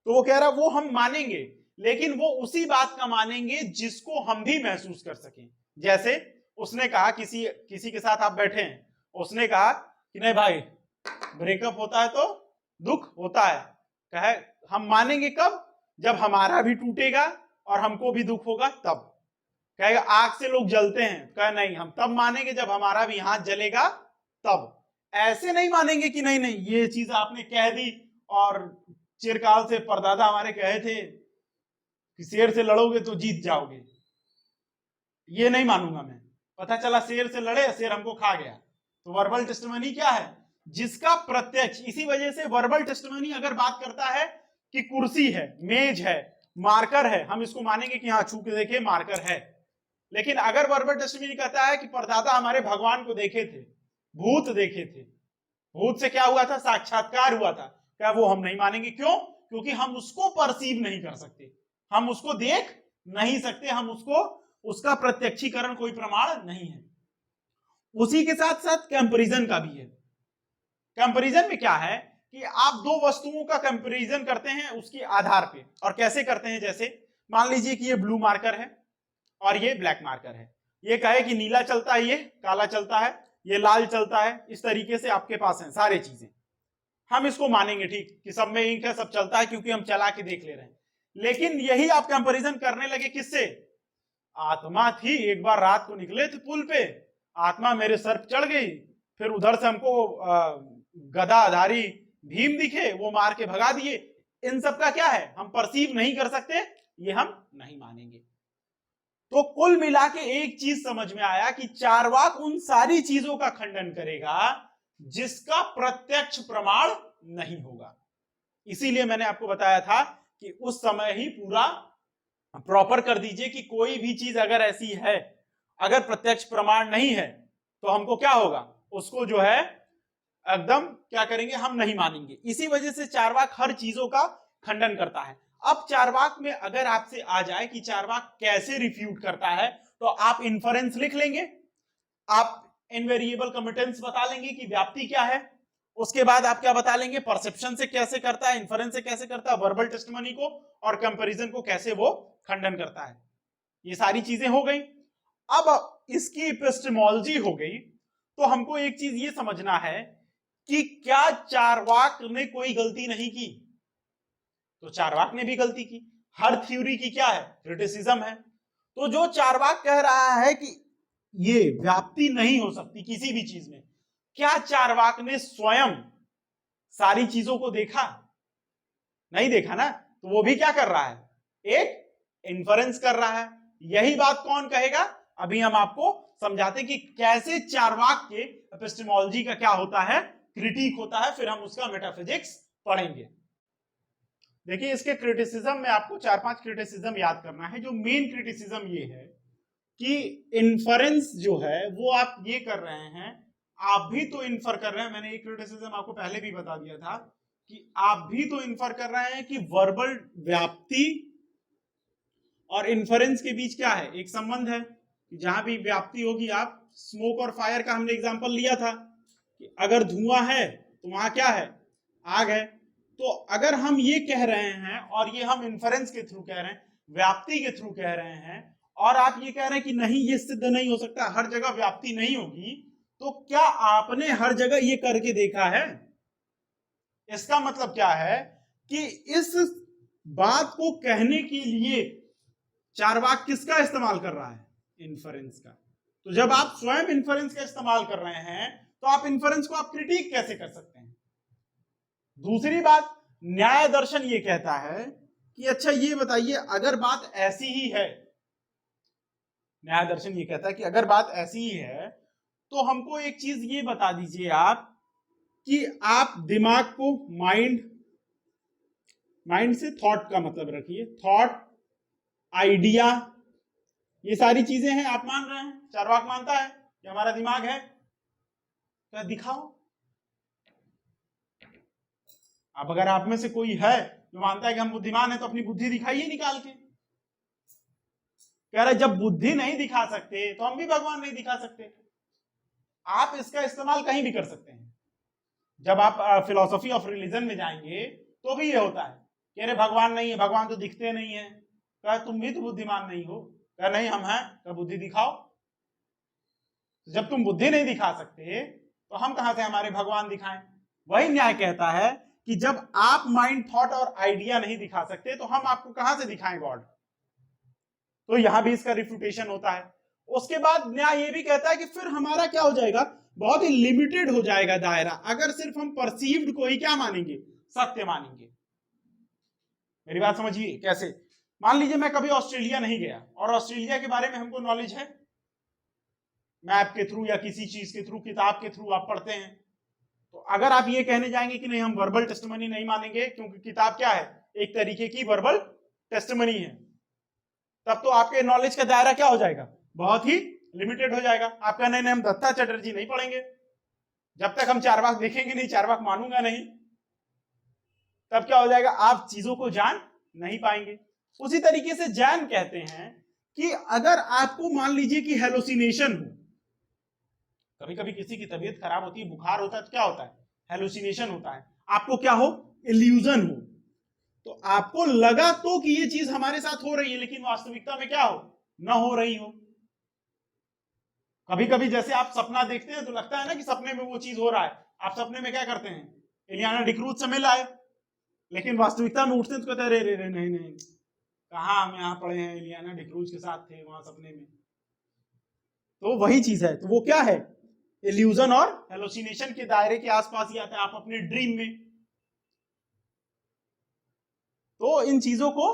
तो वो कह रहा है वो हम मानेंगे, लेकिन वो उसी बात का मानेंगे जिसको हम भी महसूस कर सकें। जैसे उसने कहा, किसी के साथ आप बैठे हैं, उसने कहा कि नहीं भाई ब्रेकअप होता है तो दुख होता है, कहे हम मानेंगे कब? जब हमारा भी टूटेगा और हमको भी दुख होगा तब। कहेगा आग से लोग जलते हैं, कहे नहीं हम तब मानेंगे जब हमारा भी हाथ जलेगा तब। ऐसे नहीं मानेंगे कि नहीं नहीं ये चीज आपने कह दी और चिरकाल से परदादा हमारे कहे थे कि शेर से लड़ोगे तो जीत जाओगे, ये नहीं मानूंगा मैं। पता चला शेर से लड़े, शेर हमको खा गया। तो वर्बल टेस्टिमनी क्या है? जिसका प्रत्यक्ष, इसी वजह से वर्बल टेस्टिमनी अगर बात करता है कि कुर्सी है, मेज है, मार्कर है, हम इसको मानेंगे कि हाँ छू के देखे मार्कर है। लेकिन अगर वर्बल टेस्टिमनी कहता है कि परदादा हमारे भगवान को देखे थे, भूत देखे थे, भूत से क्या हुआ था? साक्षात्कार हुआ था, क्या वो हम नहीं मानेंगे? क्यों? क्योंकि हम उसको परसीव नहीं कर सकते, हम उसको देख नहीं सकते, हम उसको, उसका प्रत्यक्षीकरण कोई प्रमाण नहीं है। उसी के साथ साथ कंपैरिजन का भी है। कंपैरिजन में क्या है कि आप दो वस्तुओं का कंपैरिजन करते हैं उसके आधार पे। और कैसे करते हैं? जैसे मान लीजिए कि ये ब्लू मार्कर है और ये ब्लैक मार्कर है, ये कहे कि नीला चलता है, ये काला चलता है, ये लाल चलता है, इस तरीके से आपके पास है सारी चीजें, हम इसको मानेंगे ठीक कि सब में इंक है, सब चलता है, क्योंकि हम चला के देख ले रहे हैं। लेकिन यही आप कंपैरिजन करने लगे किससे? आत्मा थी, एक बार रात को निकले थे पुल पे, आत्मा मेरे सर पे चढ़ गई, फिर उधर से हमको गदाधारी भीम दिखे, वो मार के भगा दिए। इन सब का क्या है? हम परसीव नहीं कर सकते, ये हम नहीं मानेंगे। तो कुल मिला के एक चीज समझ में आया कि चार्वाक उन सारी चीजों का खंडन करेगा जिसका प्रत्यक्ष प्रमाण नहीं होगा। इसीलिए मैंने आपको बताया था कि उस समय ही पूरा प्रॉपर कर दीजिए कि कोई भी चीज अगर ऐसी है, अगर प्रत्यक्ष प्रमाण नहीं है, तो हमको क्या होगा? उसको जो है एकदम क्या करेंगे? हम नहीं मानेंगे। इसी वजह से चार्वाक हर चीजों का खंडन करता है। अब चार्वाक में अगर आपसे आ जाए कि चार्वाक कैसे रिफ्यूट करता है, तो आप इन्फरेंस लिख लेंगे, आप इनवेरिएबल कमिटेंस बता लेंगे कि व्याप्ति क्या है, उसके बाद आप क्या बता लेंगे? परसेप्शन से कैसे करता है, इन्फरेंस से कैसे करता है, वर्बल टेस्टिमनी को और कंपैरिजन को कैसे वो खंडन करता है। ये सारी चीजें हो गई। अब इसकी एपिस्टेमोलॉजी हो गई, तो हमको एक चीज ये समझना है कि क्या चार्वाक ने कोई गलती नहीं की? तो चार्वाक ने भी गलती की। हर थ्योरी की क्या है? क्रिटिसिज्म है। तो जो चार्वाक कह रहा है कि ये व्याप्ति नहीं हो सकती किसी भी चीज में, क्या चार्वाक ने स्वयं सारी चीजों को देखा? नहीं देखा ना। तो वो भी क्या कर रहा है? एक इन्फरेंस कर रहा है। यही बात कौन कहेगा? अभी हम आपको समझाते कि कैसे चार्वाक के एपिस्टेमोलॉजी का क्या होता है, क्रिटिक होता है, फिर हम उसका मेटाफिजिक्स पढ़ेंगे। देखिए, इसके क्रिटिसिज्म में आपको 4-5 क्रिटिसिज्म याद करना है। जो मेन क्रिटिसिज्म ये है कि इन्फरेंस जो है वो आप ये कर रहे हैं, आप भी तो इन्फर कर रहे हैं। मैंने एक क्रिटिसिज्म आपको पहले भी बता दिया था कि आप भी तो इन्फर कर रहे हैं कि वर्बल व्याप्ति और इन्फरेंस के बीच क्या है? एक संबंध है। जहां भी व्याप्ति होगी, आप स्मोक और फायर का हमने एग्जांपल लिया था कि अगर धुआं है तो वहां क्या है? आग है। तो अगर हम ये कह रहे हैं और ये हम इन्फरेंस के थ्रू कह रहे हैं, व्याप्ति के थ्रू कह रहे हैं, और आप ये कह रहे हैं कि नहीं ये सिद्ध नहीं हो सकता, हर जगह व्याप्ति नहीं होगी, तो क्या आपने हर जगह ये करके देखा है? इसका मतलब क्या है कि इस बात को कहने के लिए चार्वाक किसका इस्तेमाल कर रहा है? इन्फरेंस का। तो जब आप स्वयं इन्फरेंस का इस्तेमाल कर रहे हैं, तो आप इन्फरेंस को आप क्रिटिक कैसे कर सकते हैं? दूसरी बात, न्याय दर्शन ये कहता है कि अच्छा ये बताइए, अगर बात ऐसी ही है, न्याय दर्शन ये कहता है कि अगर बात ऐसी ही है, तो हमको एक चीज ये बता दीजिए आप कि आप दिमाग को माइंड से थॉट का मतलब रखिए, थॉट, आइडिया, ये सारी चीजें हैं, आप मान रहे हैं, चार्वाक मानता है कि हमारा दिमाग है, क्या दिखाओ। अब अगर आप में से कोई है जो मानता है कि हम बुद्धिमान है, तो अपनी बुद्धि दिखाइए निकाल के। कह रहे जब बुद्धि नहीं दिखा सकते तो हम भी भगवान नहीं दिखा सकते। आप इसका इस्तेमाल कहीं भी कर सकते हैं। जब आप फिलॉसफी ऑफ रिलीजन में जाएंगे तो भी ये होता है कि अरे भगवान नहीं है, भगवान तो दिखते नहीं है। कहा तुम भी तो बुद्धिमान नहीं हो। कहा नहीं हम हैं। कहा बुद्धि दिखाओ। जब तुम बुद्धि नहीं दिखा सकते तो हम कहां से हमारे भगवान दिखाएं? वही न्याय कहता है कि जब आप माइंड, थॉट और आइडिया नहीं दिखा सकते तो हम आपको कहां से दिखाएं गॉड? तो यहां भी इसका रिफ्यूटेशन होता है। उसके बाद न्याय ये भी कहता है कि फिर हमारा क्या हो जाएगा, बहुत ही लिमिटेड हो जाएगा दायरा, अगर सिर्फ हम परसीव्ड को ही क्या मानेंगे, सत्य मानेंगे। मेरी बात समझिए कैसे। मान लीजिए मैं कभी ऑस्ट्रेलिया नहीं गया और ऑस्ट्रेलिया के बारे में हमको नॉलेज है, मैप के थ्रू या किसी चीज के थ्रू, किताब के थ्रू आप पढ़ते हैं, तो अगर आप ये कहने जाएंगे कि नहीं हम वर्बल टेस्टिमनी नहीं मानेंगे क्योंकि किताब क्या है, एक तरीके की वर्बल टेस्टिमनी है, तब तो आपके नॉलेज का दायरा क्या हो जाएगा, बहुत ही लिमिटेड हो जाएगा। आप कहने नहीं हम दत्ता चटर्जी नहीं पढ़ेंगे, जब तक हम चारवाक देखेंगे नहीं, चारवाक मानूंगा नहीं, तब क्या हो जाएगा, आप चीजों को जान नहीं पाएंगे। उसी तरीके से जैन कहते हैं कि अगर आपको मान लीजिए कि हेलोसिनेशन हो, कभी कभी किसी की तबीयत खराब होती है, बुखार होता है, तो क्या होता है, हेलोसिनेशन होता है, आपको क्या हो, इल्यूजन हो, तो आपको लगा तो कि ये चीज हमारे साथ हो रही है, लेकिन वास्तविकता में क्या हो, ना हो रही हो। कभी कभी जैसे आप सपना देखते हैं तो लगता है ना कि सपने में वो चीज हो रहा है, आप सपने में क्या करते हैं, इलियाना डिक्रूज से मिल आए, लेकिन वास्तविकता में उठते हैं तो कहते हैं रे रे रे नहीं नहीं, कहा हम यहाँ पढ़े हैं, इलियाना डिक्रूज के साथ थे वहां सपने में। तो वही चीज है, तो वो क्या है, इल्यूजन और हेलोसिनेशन के दायरे के आसपास ही आता है, आप अपने ड्रीम में। तो इन चीजों को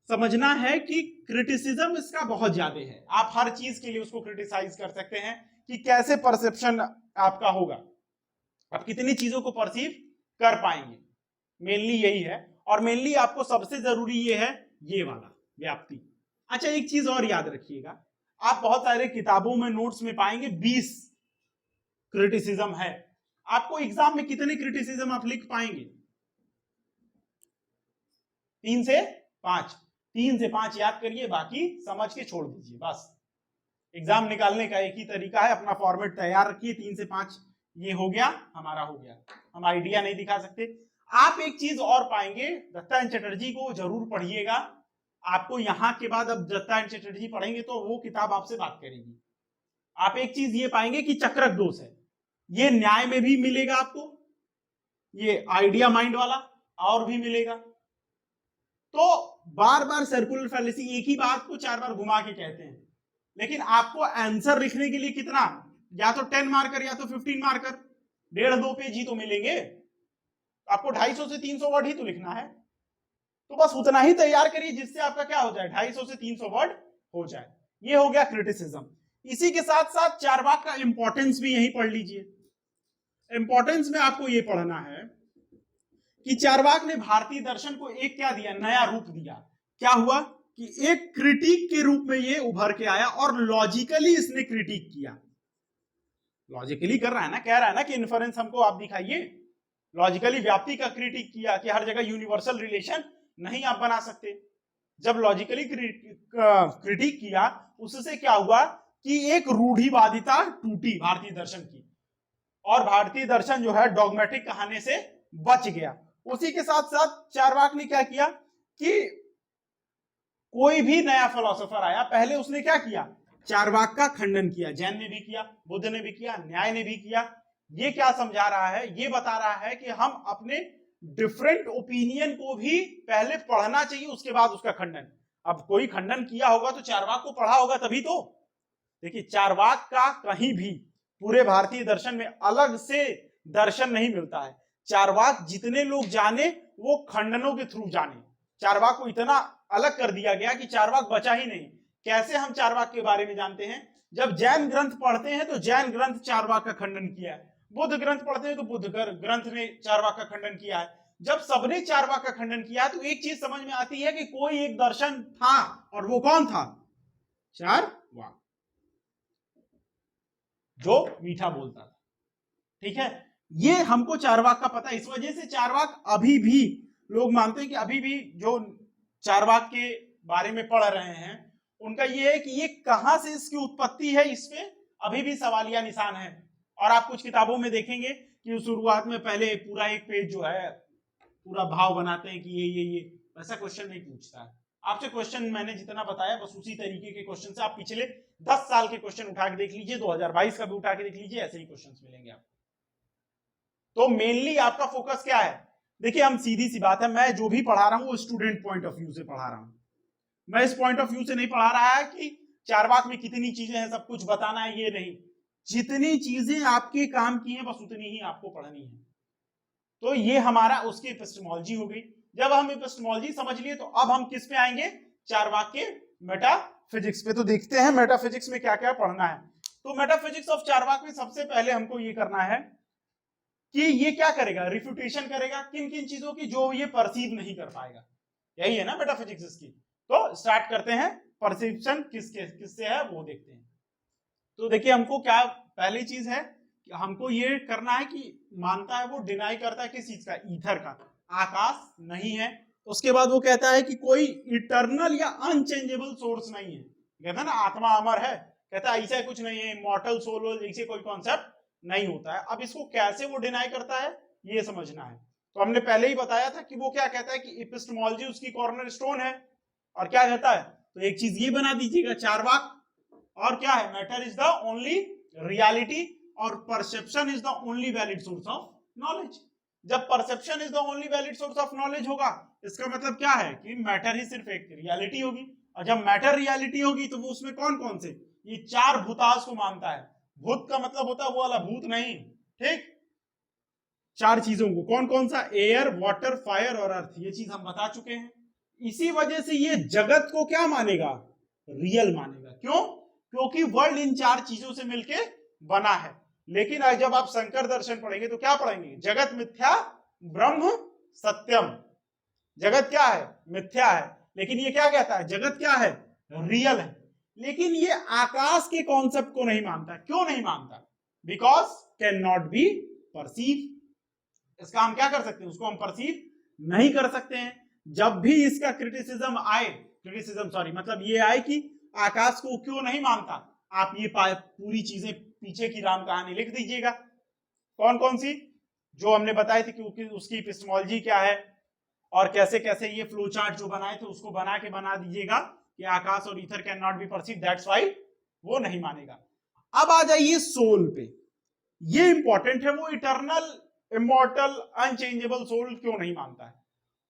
समझना है कि क्रिटिसिज्म इसका बहुत ज्यादा है, आप हर चीज के लिए उसको क्रिटिसाइज कर सकते हैं कि कैसे परसेप्शन आपका होगा, आप कितनी चीजों को परसीव कर पाएंगे, मेनली यही है। और मेनली आपको सबसे जरूरी ये है, ये वाला व्याप्ति। अच्छा एक चीज और याद रखिएगा, आप बहुत सारे किताबों में नोट्स में पाएंगे 20 क्रिटिसिज्म है, आपको एग्जाम में कितने क्रिटिसिज्म आप लिख पाएंगे, 3 से 5, 3 से 5 याद करिए, बाकी समझ के छोड़ दीजिए। बस एग्जाम निकालने का एक ही तरीका है, अपना फॉर्मेट तैयार रखिए, 3 से 5 ये हो गया, हमारा हो गया, हम आइडिया नहीं दिखा सकते। आप एक चीज और पाएंगे, दत्ता एंड चटर्जी को जरूर पढ़िएगा, आपको यहां के बाद अब दत्ता एंड चटर्जी पढ़ेंगे तो वो किताब आपसे बात करेगी। आप एक चीज ये पाएंगे कि चक्रक दोष है, ये न्याय में भी मिलेगा आपको, ये आइडिया माइंड वाला और भी मिलेगा। तो बार बार सर्कुलर फैलेसी, एक ही बात को 4 बार घुमा के कहते हैं, लेकिन आपको आंसर लिखने के लिए कितना, या तो 10 मार्कर या तो 15 मार्कर, 1.5-2 पेज ही तो मिलेंगे, आपको 250 से 300 वर्ड ही तो लिखना है, तो बस उतना ही तैयार करिए जिससे आपका क्या हो जाए, 250 से 300 वर्ड हो जाए। ये हो गया क्रिटिसिज्म। इसी के साथ साथ चारवाक का इंपॉर्टेंस भी यही पढ़ लीजिए। इंपॉर्टेंस में आपको ये पढ़ना है कि चारवाक ने भारतीय दर्शन को एक क्या दिया, नया रूप दिया। क्या हुआ कि एक क्रिटिक के रूप में ये उभर के आया और लॉजिकली इसने क्रिटिक किया, लॉजिकली कर रहा है ना, कह रहा है ना कि इन्फरेंस हमको आप दिखाइए, लॉजिकली व्याप्ति का क्रिटिक किया कि हर जगह यूनिवर्सल रिलेशन नहीं आप बना सकते। जब लॉजिकली क्रिटिक किया, उससे क्या हुआ कि एक रूढ़िवादिता टूटी भारतीय दर्शन की, और भारतीय दर्शन जो है डॉगमेटिक कहानी से बच गया। उसी के साथ साथ चारवाक ने क्या किया कि कोई भी नया फिलोसोफर आया, पहले उसने क्या किया, चारवाक का खंडन किया, जैन ने भी किया, बुद्ध ने भी किया, न्याय ने भी किया। ये क्या समझा रहा है, ये बता रहा है कि हम अपने डिफरेंट ओपिनियन को भी पहले पढ़ना चाहिए, उसके बाद उसका खंडन। अब कोई खंडन किया होगा तो चारवाक को पढ़ा होगा तभी तो। देखिए चारवाक का कहीं भी पूरे भारतीय दर्शन में अलग से दर्शन नहीं मिलता है, चारवाक जितने लोग जाने वो खंडनों के थ्रू जाने, चारवाक को इतना अलग कर दिया गया कि चारवाक बचा ही नहीं। कैसे हम चारवाक के बारे में जानते हैं, जब जैन ग्रंथ पढ़ते हैं तो जैन ग्रंथ चारवाक का खंडन किया है, बुद्ध ग्रंथ पढ़ते हैं तो बुद्ध ग्रंथ ने चारवाक का खंडन किया है। जब सबने चारवाक का खंडन किया तो एक चीज समझ में आती है कि कोई एक दर्शन था, और वो कौन था, चारवाक, जो मीठा बोलता था। ठीक है, ये हमको चारवाक का पता है, इस वजह से चारवाक अभी भी लोग मानते हैं कि अभी भी जो चारवाक के बारे में पढ़ रहे हैं उनका ये है कि ये कहां से इसकी उत्पत्ति है, इसमें अभी भी सवालिया निशान है। और आप कुछ किताबों में देखेंगे कि शुरुआत में पहले पूरा एक पेज जो है पूरा भाव बनाते हैं कि ये ऐसा क्वेश्चन नहीं पूछता है आपसे। क्वेश्चन मैंने जितना बताया बस उसी तरीके के क्वेश्चन से आप पिछले 10 साल के क्वेश्चन उठा के देख लीजिए, 2022 का भी उठा के देख लीजिए, ऐसे ही क्वेश्चन मिलेंगे आपको। तो मेनली आपका फोकस क्या है, देखिए हम सीधी सी बात है, मैं जो भी पढ़ा रहा हूं वो स्टूडेंट पॉइंट ऑफ व्यू से पढ़ा रहा हूं, मैं इस पॉइंट ऑफ व्यू से नहीं पढ़ा रहा है कि चारवाक में कितनी चीजें हैं सब कुछ बताना है, ये नहीं, जितनी चीजें आपके काम की हैं बस उतनी ही आपको पढ़नी है। तो ये हमारा उसकी एपिस्टेमोलॉजी हो गई। जब हम एपिस्टेमोलॉजी समझ लिए तो अब हम किस पे आएंगे, चारवाक के मेटाफिजिक्स पे। तो देखते हैं मेटाफिजिक्स में क्या क्या पढ़ना है। तो मेटाफिजिक्स ऑफ चारवाक में सबसे पहले हमको ये करना है कि ये क्या करेगा, रिफ्यूटेशन करेगा किन किन चीजों की जो ये परसीव नहीं कर पाएगा। यही है ना मेटाफिजिक्स इसकी। तो स्टार्ट करते हैं, परसेप्शन किससे है वो देखते हैं। तो देखिए हमको क्या पहली चीज है कि हमको ये करना है कि मानता है वो डिनाई करता है किस चीज का, ईथर का, आकाश नहीं है। उसके बाद वो कहता है कि कोई इटर्नल या अनचेंजेबल सोर्स नहीं है। कहता है ना आत्मा अमर है, कहता है ऐसा कुछ नहीं है, मॉर्टल सोल ऐसे कोई कॉन्सेप्ट नहीं होता है। अब इसको कैसे वो डिनाई करता है ये समझना है। तो हमने पहले ही बताया था कि वो क्या कहता है कि एपिस्टेमोलॉजी उसकी कॉर्नर स्टोन है। और क्या कहता है, तो एक चीज ये बना दीजिएगा चारवाक, और क्या है, matter is the only reality और perception is the only valid source of knowledge. जब perception is the only valid source of knowledge होगा इसका मतलब क्या है कि मैटर ही सिर्फ एक रियलिटी होगी। और जब मैटर रियलिटी होगी तो वो उसमें कौन कौन से, ये चार भूतास को मानता है। भूत का मतलब होता है वो वाला भूत नहीं, ठीक, चार चीजों को, कौन कौन सा, एयर, वाटर, फायर और अर्थ, ये चीज हम बता चुके हैं। इसी वजह से ये जगत को क्या मानेगा, रियल मानेगा। क्यों, क्योंकि वर्ल्ड इन चार चीजों से मिलके बना है। लेकिन जब आप शंकर दर्शन पढ़ेंगे तो क्या पढ़ेंगे, जगत मिथ्या ब्रह्म सत्यम। जगत क्या है, मिथ्या है, लेकिन ये क्या कहता है, जगत क्या है, रियल है। लेकिन ये आकाश के कॉन्सेप्ट को नहीं मानता। क्यों नहीं मानता, because can not be perceive. इसका हम क्या कर सकते हैं, उसको हम परसीव नहीं कर सकते हैं। जब भी इसका क्रिटिसिज्म आए, क्रिटिसिज्म सॉरी मतलब ये आए कि आकाश को क्यों नहीं मानता, आप ये पूरी चीजें पीछे की राम कहानी लिख दीजिएगा। कौन कौन सी, जो हमने बताई थी कि उसकी एपिस्टेमोलॉजी क्या है और कैसे कैसे ये फ्लो चार्ट जो बनाए थे उसको बना दीजिएगा कि आकाश और ether can not be perceive, that's why वो नहीं मानेगा। अब आ जाइए सोल पे, ये इंपॉर्टेंट है। वो इटर्नल, इमॉर्टल, अनचेंजेबल सोल क्यों नहीं मानता है।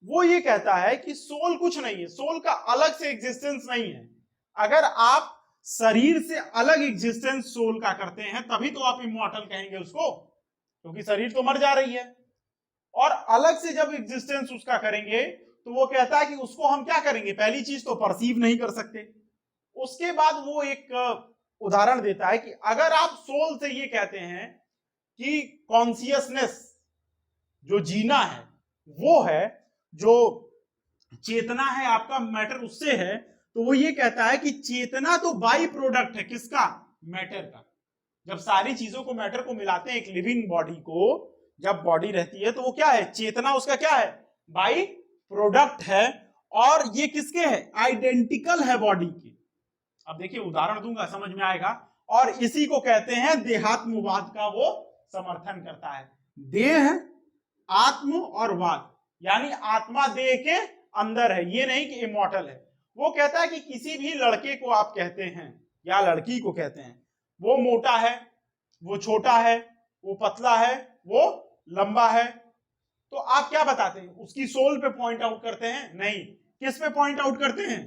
वो ये कहता है कि सोल कुछ नहीं है, सोल का अलग से एग्जिस्टेंस नहीं है। अगर आप शरीर से अलग एग्जिस्टेंस सोल का करते हैं तभी तो आप इमॉर्टल कहेंगे उसको, क्योंकि शरीर तो मर जा रही है। और अलग से जब एग्जिस्टेंस उसका करेंगे तो वो कहता है कि उसको हम क्या करेंगे, पहली चीज तो परसीव नहीं कर सकते। उसके बाद वो एक उदाहरण देता है कि अगर आप सोल से ये कहते हैं कि कॉन्सियसनेस जो जीना है वो है, जो चेतना है आपका मैटर उससे है, तो वो ये कहता है कि चेतना तो बाई प्रोडक्ट है किसका, मैटर का। जब सारी चीजों को, मैटर को मिलाते हैं एक लिविंग बॉडी को, जब बॉडी रहती है तो वो क्या है, चेतना उसका क्या है, बाई प्रोडक्ट है। और ये किसके है, आइडेंटिकल है बॉडी के। अब देखिए उदाहरण दूंगा समझ में आएगा। और इसी को कहते हैं देहात्मवाद का वो समर्थन करता है। देह, आत्म और वाद, यानी आत्मा देह के अंदर है, ये नहीं कि इमॉर्टल है। वो कहता है कि किसी भी लड़के को आप कहते हैं या लड़की को कहते हैं, वो मोटा है, वो छोटा है, वो पतला है, वो लंबा है, तो आप क्या बताते हैं, उसकी सोल पे पॉइंट आउट करते हैं, नहीं, किस पे पॉइंट आउट करते हैं,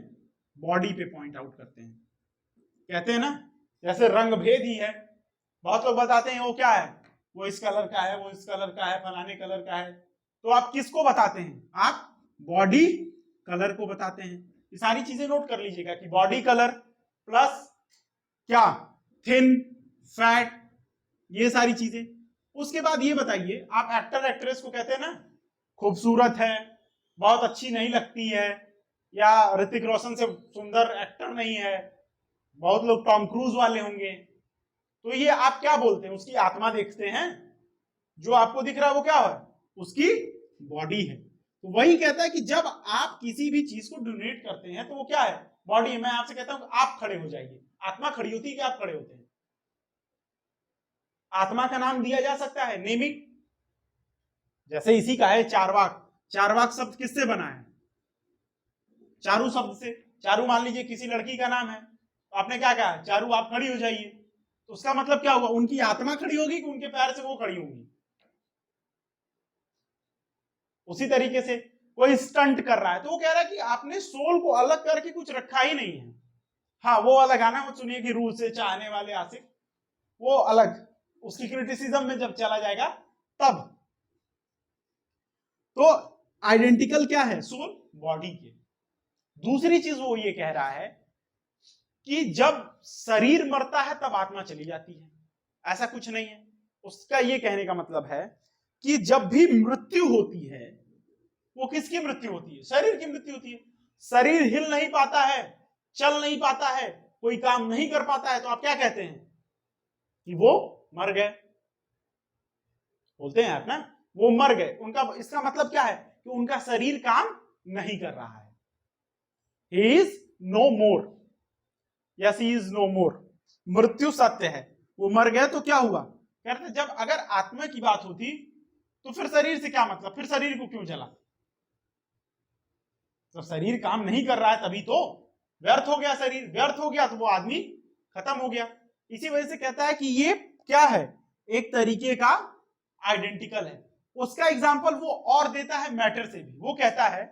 बॉडी पे पॉइंट आउट करते हैं। कहते हैं ना, जैसे रंग भेद ही है, बहुत लोग बताते हैं वो क्या है, वो इस कलर का है, वो इस कलर का है, फलाने कलर का है। तो आप किसको बताते हैं, आप बॉडी कलर को बताते हैं। ये सारी चीजें नोट कर लीजिएगा कि बॉडी कलर प्लस क्या, थिन, फैट, ये सारी चीजें। उसके बाद ये बताइए, आप एक्टर एक्ट्रेस को कहते हैं ना, खूबसूरत है, बहुत अच्छी नहीं लगती है, या ऋतिक रोशन से सुंदर एक्टर नहीं है, बहुत लोग टॉम क्रूज वाले होंगे, तो ये आप क्या बोलते हैं, उसकी आत्मा देखते हैं, जो आपको दिख रहा है वो क्या है, उसकी बॉडी है। तो वही कहता है कि जब आप किसी भी चीज को डोनेट करते हैं तो वो क्या है, बॉडी। मैं आपसे कहता हूं आप खड़े हो जाइए, आत्मा खड़ी होती है कि आप खड़े होते हैं, आत्मा का नाम दिया जा सकता है, नेमिंग। जैसे इसी का है चारवाक, चारवाक शब्द किससे बना है, चारू शब्द से। चारू मान लीजिए किसी लड़की का नाम है, तो आपने क्या कहा, चारू आप खड़ी हो जाइए, तो उसका मतलब क्या हुआ, उनकी आत्मा खड़ी होगी कि उनके पैर से वो खड़ी होंगी। उसी तरीके से कोई स्टंट कर रहा है तो वो कह रहा है कि आपने सोल को अलग करके कुछ रखा ही नहीं है, हाँ वो वाला गाना वो सुनिए कि रूह से चाहने वाले आशिक, वो अलग, उसकी क्रिटिसिज्म में जब चला जाएगा तब। तो आइडेंटिकल क्या है? सोल बॉडी के। दूसरी चीज वो ये कह रहा है कि जब शरीर मरता है तब आत्मा चली जाती है, ऐसा कुछ नहीं है। उसका ये कहने का मतलब है कि जब भी मृत्यु होती है, वो किसकी मृत्यु होती है? शरीर की मृत्यु होती है। शरीर हिल नहीं पाता है, चल नहीं पाता है, कोई काम नहीं कर पाता है, तो आप क्या कहते हैं कि वो मर गए, बोलते हैं आप ना, वो मर गए। उनका इसका मतलब क्या है कि उनका शरीर काम नहीं कर रहा है। He is no more, yes he is no more. मृत्यु सत्य है, वो मर गए तो क्या हुआ? कहते जब अगर आत्मा की बात होती तो फिर शरीर से क्या मतलब, फिर शरीर को क्यों जला? तो शरीर काम नहीं कर रहा है तभी तो व्यर्थ हो गया, शरीर व्यर्थ हो गया तो वो आदमी खत्म हो गया। इसी वजह से कहता है कि ये क्या है, एक तरीके का आइडेंटिकल है। उसका एग्जाम्पल वो और देता है मैटर से भी। वो कहता है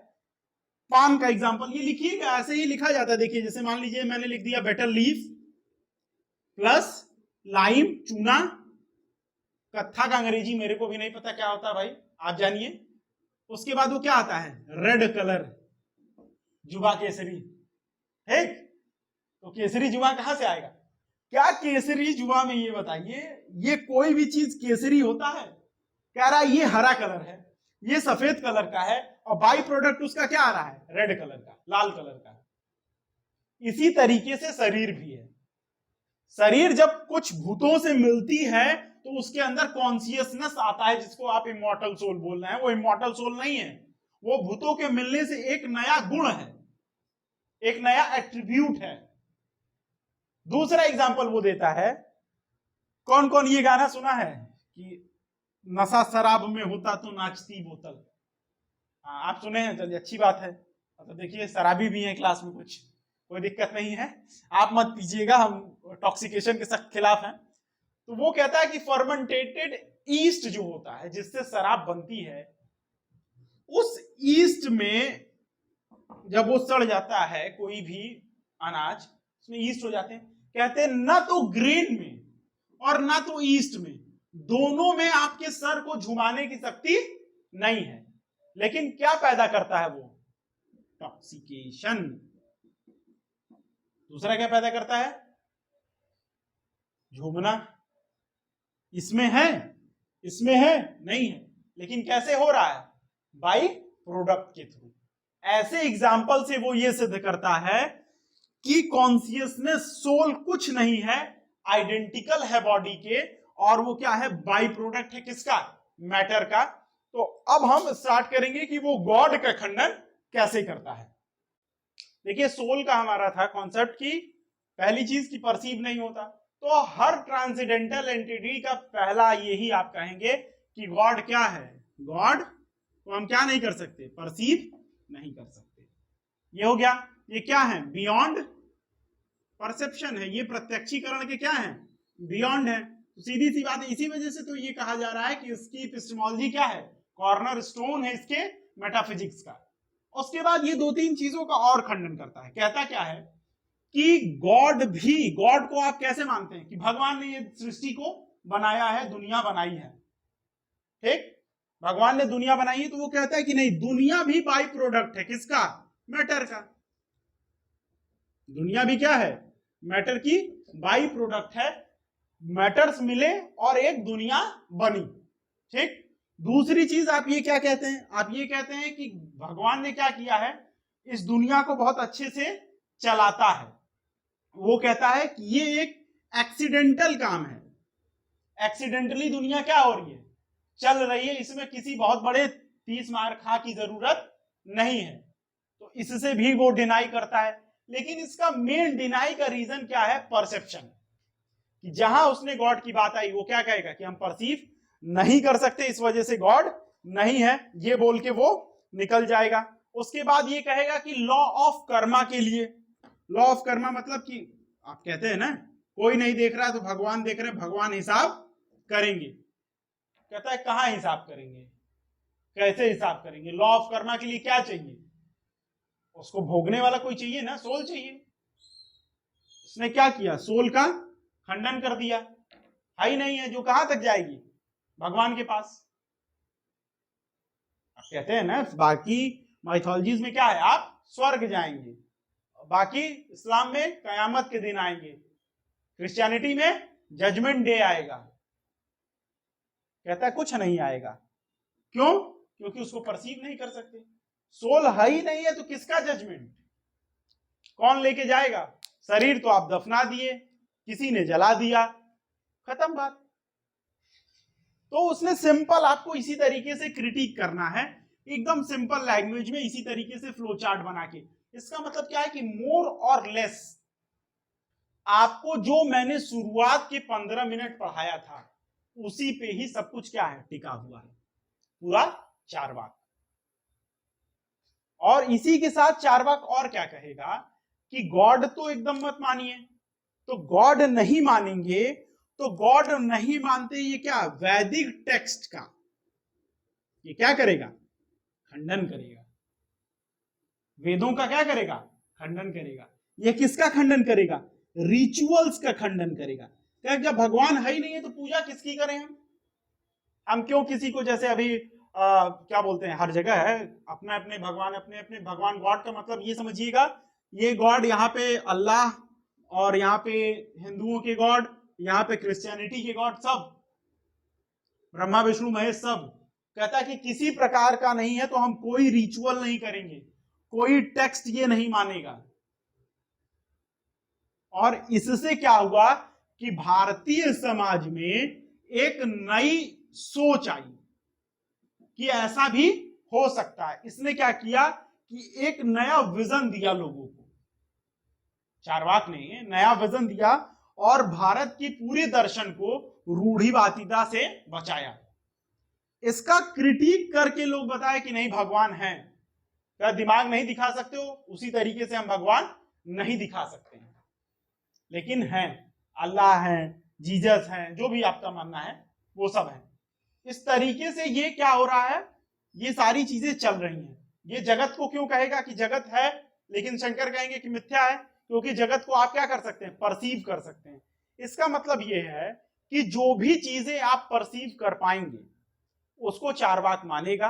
पाम का एग्जाम्पल, ये लिखिएगा, ऐसे ही लिखा जाता है। देखिए जैसे मान लीजिए मैंने लिख दिया बेटर लीफ प्लस लाइम चूना, कत्था का अंग्रेजी मेरे को भी नहीं पता क्या होता है भाई, आप जानिए। उसके बाद वो क्या आता है, रेड कलर, जुबा केसरी, ठीक। तो केसरी जुबा कहां से आएगा? क्या केसरी जुबा में, ये बताइए, ये कोई भी चीज केसरी होता है? कह रहा है ये हरा कलर है, ये सफेद कलर का है, और बाई प्रोडक्ट उसका क्या आ रहा है, रेड कलर का, लाल कलर का। इसी तरीके से शरीर भी है। शरीर जब कुछ भूतों से मिलती है तो उसके अंदर कॉन्शियसनेस आता है, जिसको आप इमॉर्टल सोल बोल रहे हैं। वो इमॉर्टल सोल नहीं है, वो भूतों के मिलने से एक नया गुण है, एक नया एट्रीब्यूट है। दूसरा एग्जाम्पल वो देता है, कौन कौन ये गाना सुना है कि नशा शराब में होता तो नाचती बोतल? हाँ आप सुने हैं, चलिए अच्छी बात है। तो देखिए शराबी भी है क्लास में, कुछ कोई दिक्कत नहीं है, आप मत पीजिएगा, हम टॉक्सिकेशन के सख्त खिलाफ हैं। तो वो कहता है कि फर्मेंटेटेड ईस्ट जो होता है जिससे शराब बनती है, उस ईस्ट में जब वो सड़ जाता है कोई भी अनाज, उसमें ईस्ट हो जाते हैं। कहते हैं ना तो ग्रेन में और ना तो ईस्ट में, दोनों में आपके सर को झुमाने की शक्ति नहीं है, लेकिन क्या पैदा करता है वो, टॉक्सिकेशन। दूसरा क्या पैदा करता है, झूमना। इसमें है, इसमें है नहीं है, लेकिन कैसे हो रहा है, बाई प्रोडक्ट के थ्रू। ऐसे एग्जाम्पल से वो ये सिद्ध करता है कि कॉन्शियसनेस सोल कुछ नहीं है, आइडेंटिकल है बॉडी के, और वो क्या है, बाई प्रोडक्ट है किसका, मैटर का। तो अब हम स्टार्ट करेंगे कि वो गॉड का खंडन कैसे करता है। देखिए सोल का हमारा था कॉन्सेप्ट की पहली चीज की परसीव नहीं होता, तो हर ट्रांसेंडेंटल एंटिटी का पहला यही आप कहेंगे कि गॉड क्या है, गॉड को हम क्या नहीं कर सकते, परसीव नहीं कर सकते। ये हो गया। ये क्या है, बियॉन्ड परसेप्शन है, ये प्रत्यक्षीकरण के क्या है, बियॉन्ड है। तो सीधी सी बात है, इसी वजह से तो ये कहा जा रहा है कि इसकी एपिस्टेमोलॉजी क्या है, कॉर्नर स्टोन है इसके मेटाफिजिक्स का। उसके बाद ये दो तीन चीजों का और खंडन करता है। कहता क्या है कि गॉड भी, गॉड को आप कैसे मानते हैं कि भगवान ने ये सृष्टि को बनाया है, दुनिया बनाई है, ठीक, भगवान ने दुनिया बनाई है। तो वो कहता है कि नहीं, दुनिया भी बाई प्रोडक्ट है किसका, मैटर का। दुनिया भी क्या है, मैटर की बाई प्रोडक्ट है। मैटर्स मिले और एक दुनिया बनी, ठीक। दूसरी चीज आप ये क्या कहते हैं, आप ये कहते हैं कि भगवान ने क्या किया है, इस दुनिया को बहुत अच्छे से चलाता है। वो कहता है कि ये एक एक्सीडेंटल काम है, एक्सीडेंटली दुनिया क्या हो रही है, चल रही है, इसमें किसी बहुत बड़े 30 मार खा की जरूरत नहीं है। तो इससे भी वो डिनाई करता है। लेकिन इसका मेन डिनाई का रीजन क्या है, परसेप्शन। कि जहां उसने गॉड की बात आई वो क्या कहेगा कि हम परसीव नहीं कर सकते, इस वजह से गॉड नहीं है, ये बोल के वो निकल जाएगा। उसके बाद ये कहेगा कि लॉ ऑफ कर्मा के लिए, लॉ ऑफ कर्मा मतलब कि आप कहते हैं ना कोई नहीं देख रहा है तो भगवान देख रहे हैं, भगवान हिसाब करेंगे। कहता है कहां हिसाब करेंगे, कैसे हिसाब करेंगे, लॉ ऑफ कर्मा के लिए क्या चाहिए, उसको भोगने वाला कोई चाहिए ना, सोल चाहिए। उसने क्या किया, सोल का खंडन कर दिया, है ही नहीं है, जो कहां तक जाएगी, भगवान के पास। कहते हैं ना बाकी माइथोलॉजीज में क्या है, आप स्वर्ग जाएंगे, बाकी इस्लाम में कयामत के दिन आएंगे, क्रिश्चियनिटी में जजमेंट डे आएगा। कहता है कुछ नहीं आएगा, क्यों, क्योंकि उसको परसीव नहीं कर सकते, सोल है ही नहीं है, तो किसका जजमेंट, कौन लेके जाएगा। शरीर तो आप दफना दिए, किसी ने जला दिया, खत्म बात। तो उसने सिंपल आपको इसी तरीके से क्रिटिक करना है, एकदम सिंपल लैंग्वेज में, इसी तरीके से फ्लो चार्ट बना के। इसका मतलब क्या है कि मोर और लेस आपको जो मैंने शुरुआत के 15 मिनट पढ़ाया था उसी पे ही सब कुछ क्या है, टिका हुआ है, पूरा चार्वाक। और इसी के साथ चार्वाक और क्या कहेगा कि गॉड तो एकदम मत मानिए, तो गॉड नहीं मानेंगे, तो गॉड नहीं मानते, ये क्या, वैदिक टेक्स्ट का ये क्या करेगा, खंडन करेगा, वेदों का क्या करेगा, खंडन करेगा। ये किसका खंडन करेगा, रिचुअल्स का खंडन करेगा। क्या जब भगवान है ही नहीं है तो पूजा किसकी करें हम क्यों किसी को, जैसे अभी क्या बोलते हैं, हर जगह है अपने अपने भगवान, अपने अपने भगवान। गॉड का मतलब ये समझिएगा, ये गॉड यहाँ पे अल्लाह, और यहाँ पे हिंदुओं के गॉड, यहाँ पे क्रिश्चियनिटी के गॉड, सब ब्रह्मा विष्णु महेश सब। कहता है कि किसी प्रकार का नहीं है तो हम कोई रिचुअल नहीं करेंगे, कोई टेक्स्ट ये नहीं मानेगा। और इससे क्या हुआ कि भारतीय समाज में एक नई सोच आई कि ऐसा भी हो सकता है। इसने क्या किया कि एक नया विजन दिया लोगों को, चार्वाक ने नया विजन दिया और भारत की पूरे दर्शन को रूढ़िवादिता से बचाया। इसका क्रिटिक करके लोग बताए कि नहीं भगवान है, क्या दिमाग नहीं दिखा सकते हो, उसी तरीके से हम भगवान नहीं दिखा सकते हैं, लेकिन हैं, अल्लाह है, जीसस है, जो भी आपका मानना है वो सब है। इस तरीके से ये क्या हो रहा है, ये सारी चीजें चल रही हैं। ये जगत को क्यों कहेगा कि जगत है, लेकिन शंकर कहेंगे कि मिथ्या है, क्योंकि जगत को आप क्या कर सकते हैं, परसीव कर सकते हैं। इसका मतलब ये है कि जो भी चीजें आप परसीव कर पाएंगे उसको चार्वाक मानेगा,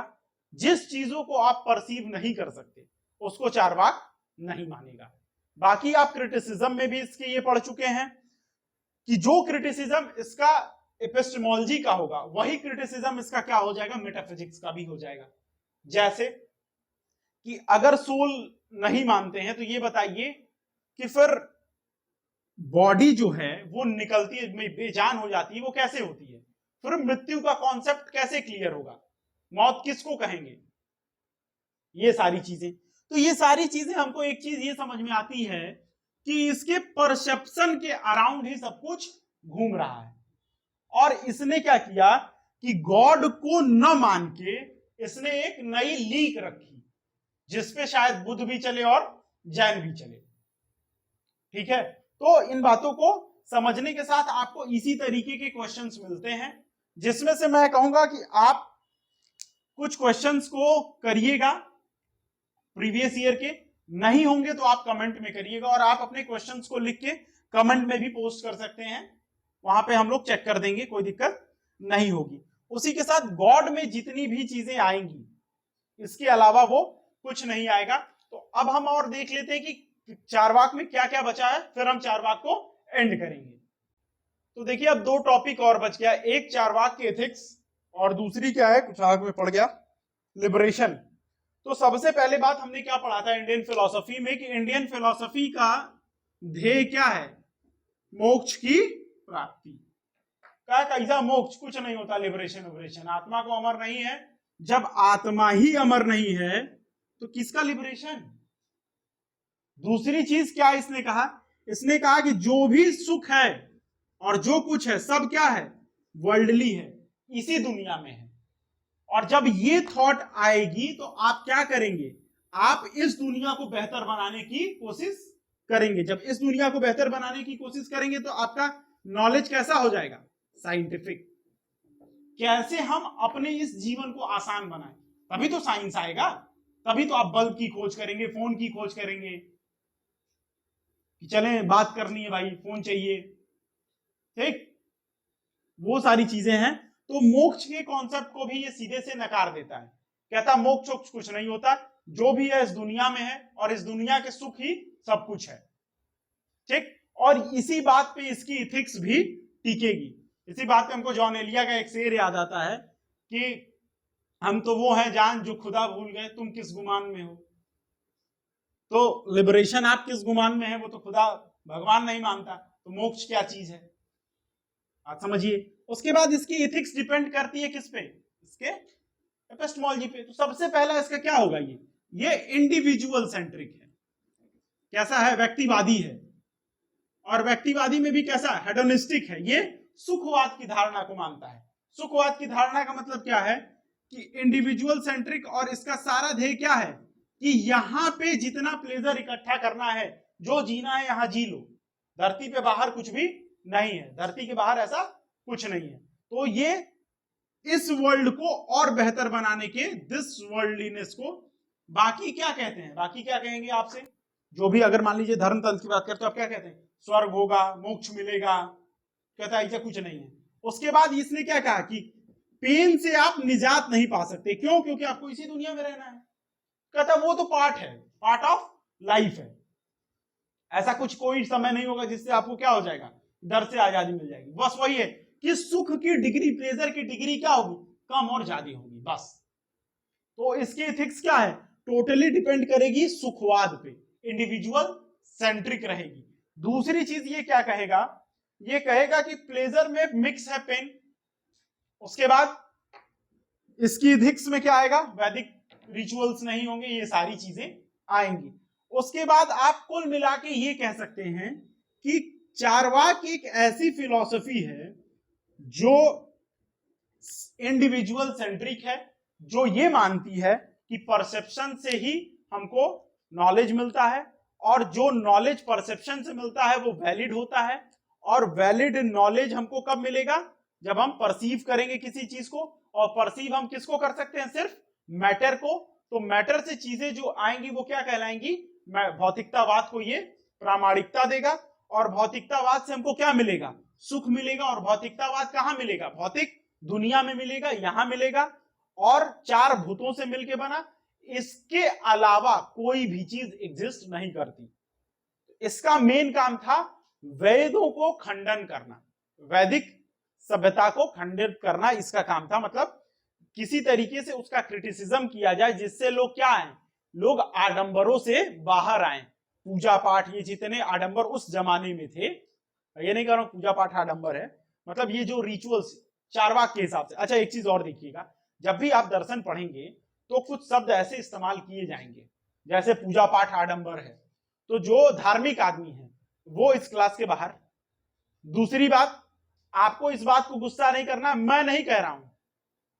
जिस चीजों को आप परसीव नहीं कर सकते उसको चार्वाक नहीं मानेगा। बाकी आप क्रिटिसिज्म में भी इसके ये पढ़ चुके हैं कि जो क्रिटिसिज्म इसका एपिस्टेमोलॉजी का होगा वही क्रिटिसिज्म इसका क्या हो जाएगा, मेटाफिजिक्स का भी हो जाएगा। जैसे कि अगर सोल नहीं मानते हैं तो ये बताइए कि फिर बॉडी जो है वो निकलती है, बेजान हो जाती है, वो कैसे होती है, फिर मृत्यु का कॉन्सेप्ट कैसे क्लियर होगा, मौत किसको कहेंगे, ये सारी चीजें। तो ये सारी चीजें हमको एक चीज ये समझ में आती है कि इसके परसेप्शन के अराउंड ही सब कुछ घूम रहा है। और इसने क्या किया कि गॉड को न मान के इसने एक नई लीक रखी जिसपे शायद बुद्ध भी चले और जैन भी चले। ठीक है, तो इन बातों को समझने के साथ आपको इसी तरीके के क्वेश्चंस मिलते हैं, जिसमें से मैं कहूंगा कि आप कुछ क्वेश्चंस को करिएगा प्रीवियस ईयर के, नहीं होंगे तो आप कमेंट में करिएगा, और आप अपने क्वेश्चंस को लिख के कमेंट में भी पोस्ट कर सकते हैं, वहां पे हम लोग चेक कर देंगे, कोई दिक्कत नहीं होगी। उसी के साथ गॉड में जितनी भी चीजें आएंगी इसके अलावा वो कुछ नहीं आएगा। तो अब हम और देख लेते हैं कि चार्वाक में क्या क्या बचा है, फिर हम चार्वाक को एंड करेंगे। तो देखिए अब दो टॉपिक और बच गया, एक चार्वाक के एथिक्स और दूसरी क्या है, कुछ आग में पड़ गया, लिबरेशन। तो सबसे पहले बात हमने क्या पढ़ा था इंडियन फिलॉसफी में कि इंडियन फिलॉसफी का ध्येय क्या है, मोक्ष की प्राप्ति। क्या कैसा मोक्ष, कुछ नहीं होता, लिबरेशन लिबरेशन, आत्मा को अमर नहीं है। जब आत्मा ही अमर नहीं है तो किसका लिबरेशन। दूसरी चीज क्या इसने कहा, इसने कहा कि जो भी सुख है और जो कुछ है सब क्या है, वर्ल्डली है, इसी दुनिया में है। और जब ये थॉट आएगी तो आप क्या करेंगे, आप इस दुनिया को बेहतर बनाने की कोशिश करेंगे। जब इस दुनिया को बेहतर बनाने की कोशिश करेंगे तो आपका नॉलेज कैसा हो जाएगा, साइंटिफिक, कैसे हम अपने इस जीवन को आसान बनाएं, तभी तो साइंस आएगा, तभी तो आप बल्ब की खोज करेंगे, फोन की खोज करेंगे। कि चले बात करनी है भाई, फोन चाहिए, ठीक, वो सारी चीजें हैं। तो मोक्ष के कॉन्सेप्ट को भी ये सीधे से नकार देता है, कहता मोक्ष वोक्ष कुछ नहीं होता, जो भी है इस दुनिया में है और इस दुनिया के सुख ही सब कुछ है, ठीक। और इसी बात पे इसकी इथिक्स भी टिकेगी। इसी बात पे हमको जॉन एलिया का एक शेर याद आता है कि हम तो वो हैं जान जो खुदा भूल गए, तुम किस गुमान में हो। तो लिबरेशन आप किस गुमान में है, वो तो खुदा भगवान नहीं मानता, तो मोक्ष क्या चीज है, आप समझिए। उसके बाद इसकी एथिक्स डिपेंड करती है किस पे, इसके एपिस्टेमोलॉजी पे। तो सबसे पहला इसका क्या होगा, ये इंडिविजुअल सेंट्रिक है, कैसा है, व्यक्तिवादी है। और व्यक्तिवादी में भी कैसा, हेडोनिस्टिक है, ये सुखवाद की धारणा को मानता है। सुखवाद की धारणा का मतलब क्या है कि इंडिविजुअल सेंट्रिक, और इसका सारा ध्येय क्या है कि यहां पे जितना प्लेजर इकट्ठा करना है, जो जीना है यहां जी लो, धरती पे बाहर कुछ भी नहीं है, धरती के बाहर ऐसा कुछ नहीं है। तो ये इस वर्ल्ड को और बेहतर बनाने के, दिस वर्ल्डलीनेस को बाकी क्या कहते हैं, बाकी क्या कहेंगे आपसे, जो भी अगर मान लीजिए धर्म तंत्र की बात करते तो आप क्या कहते हैं, स्वर्ग होगा, मोक्ष मिलेगा, कहता है ऐसा कुछ नहीं है। उसके बाद इसने क्या कहा कि पेन से आप निजात नहीं पा सकते, क्यों, क्योंकि आपको इसी दुनिया में रहना है। कहता वो तो पार्ट है, पार्ट ऑफ लाइफ है, ऐसा कुछ कोई समय नहीं होगा जिससे आपको क्या हो जाएगा, डर से आजादी मिल जाएगी। बस वही है कि सुख की डिग्री, प्लेजर की डिग्री क्या होगी, कम और ज्यादा होगी, बस। तो इसकी एथिक्स क्या है, टोटली डिपेंड करेगी सुखवाद पे, इंडिविजुअल सेंट्रिक रहेगी। दूसरी चीज ये क्या कहेगा, ये कहेगा कि प्लेजर में मिक्स है पेन। उसके बाद इसकी एथिक्स में क्या आएगा, वैदिक रिचुअल्स नहीं होंगे, ये सारी चीजें आएंगी। उसके बाद आप कुल मिला के ये कह सकते हैं कि चारवाक एक ऐसी फिलॉसफी है जो इंडिविजुअल सेंट्रिक है, जो ये मानती है कि परसेप्शन से ही हमको नॉलेज मिलता है, और जो नॉलेज परसेप्शन से मिलता है वो वैलिड होता है। और वैलिड नॉलेज हमको कब मिलेगा, जब हम परसीव करेंगे किसी चीज को, और परसीव हम किसको कर सकते हैं, सिर्फ मैटर को। तो मैटर से चीजें जो आएंगी वो क्या कहलाएंगी, भौतिकतावाद को ये प्रामाणिकता देगा। और भौतिकतावाद से हमको क्या मिलेगा, सुख मिलेगा। और भौतिकतावाद कहां मिलेगा, भौतिक दुनिया में मिलेगा, यहां मिलेगा, और चार भूतों से मिलके बना, इसके अलावा कोई भी चीज एग्जिस्ट नहीं करती। इसका मेन काम था वेदों को खंडन करना, वैदिक सभ्यता को खंडित करना इसका काम था। मतलब किसी तरीके से उसका क्रिटिसिज्म किया जाए, जिससे लोग क्या आए, लोग आडंबरों से बाहर आए। पूजा पाठ, ये जितने आडंबर उस जमाने में थे, ये नहीं कह रहा हूं पूजा पाठ आडंबर है, मतलब ये जो रिचुअल्स चारवाक के हिसाब से। अच्छा एक चीज और देखिएगा, जब भी आप दर्शन पढ़ेंगे तो कुछ शब्द ऐसे इस्तेमाल किए जाएंगे, जैसे पूजा पाठ आडंबर है, तो जो धार्मिक आदमी है वो इस क्लास के बाहर। दूसरी बात, आपको इस बात को गुस्सा नहीं करना, मैं नहीं कह रहा हूं,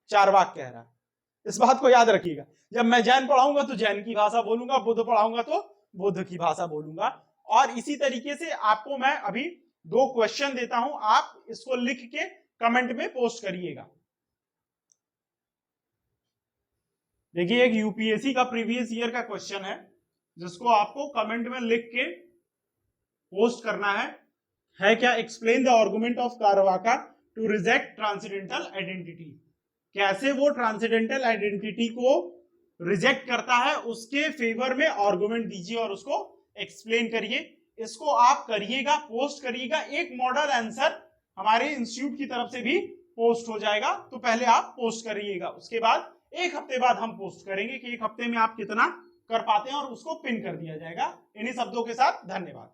चारवाक कह रहा, इस बात को याद रखिएगा। जब मैं जैन पढ़ाऊंगा तो जैन की भाषा बोलूंगा, बुद्ध पढ़ाऊंगा तो बुद्ध की भाषा बोलूंगा। और इसी तरीके से आपको मैं अभी 2 क्वेश्चन देता हूं, आप इसको लिख के कमेंट में पोस्ट करिएगा। देखिए एक यूपीएससी का प्रीवियस ईयर का क्वेश्चन है, जिसको आपको कमेंट में लिख के पोस्ट करना है क्या, explain the argument of Charvaka to reject transcendental identity. कैसे वो ट्रांसेंडेंटल आइडेंटिटी को रिजेक्ट करता है, उसके फेवर में आर्गुमेंट दीजिए और उसको एक्सप्लेन करिए। इसको आप करिएगा, पोस्ट करिएगा। एक मॉडल आंसर हमारे इंस्टीट्यूट की तरफ से भी पोस्ट हो जाएगा, तो पहले आप पोस्ट करिएगा। उसके बाद 1 हफ्ते बाद हम पोस्ट करेंगे कि 1 हफ्ते में आप कितना कर पाते हैं, और उसको पिन कर दिया जाएगा। इन्हीं शब्दों के साथ धन्यवाद।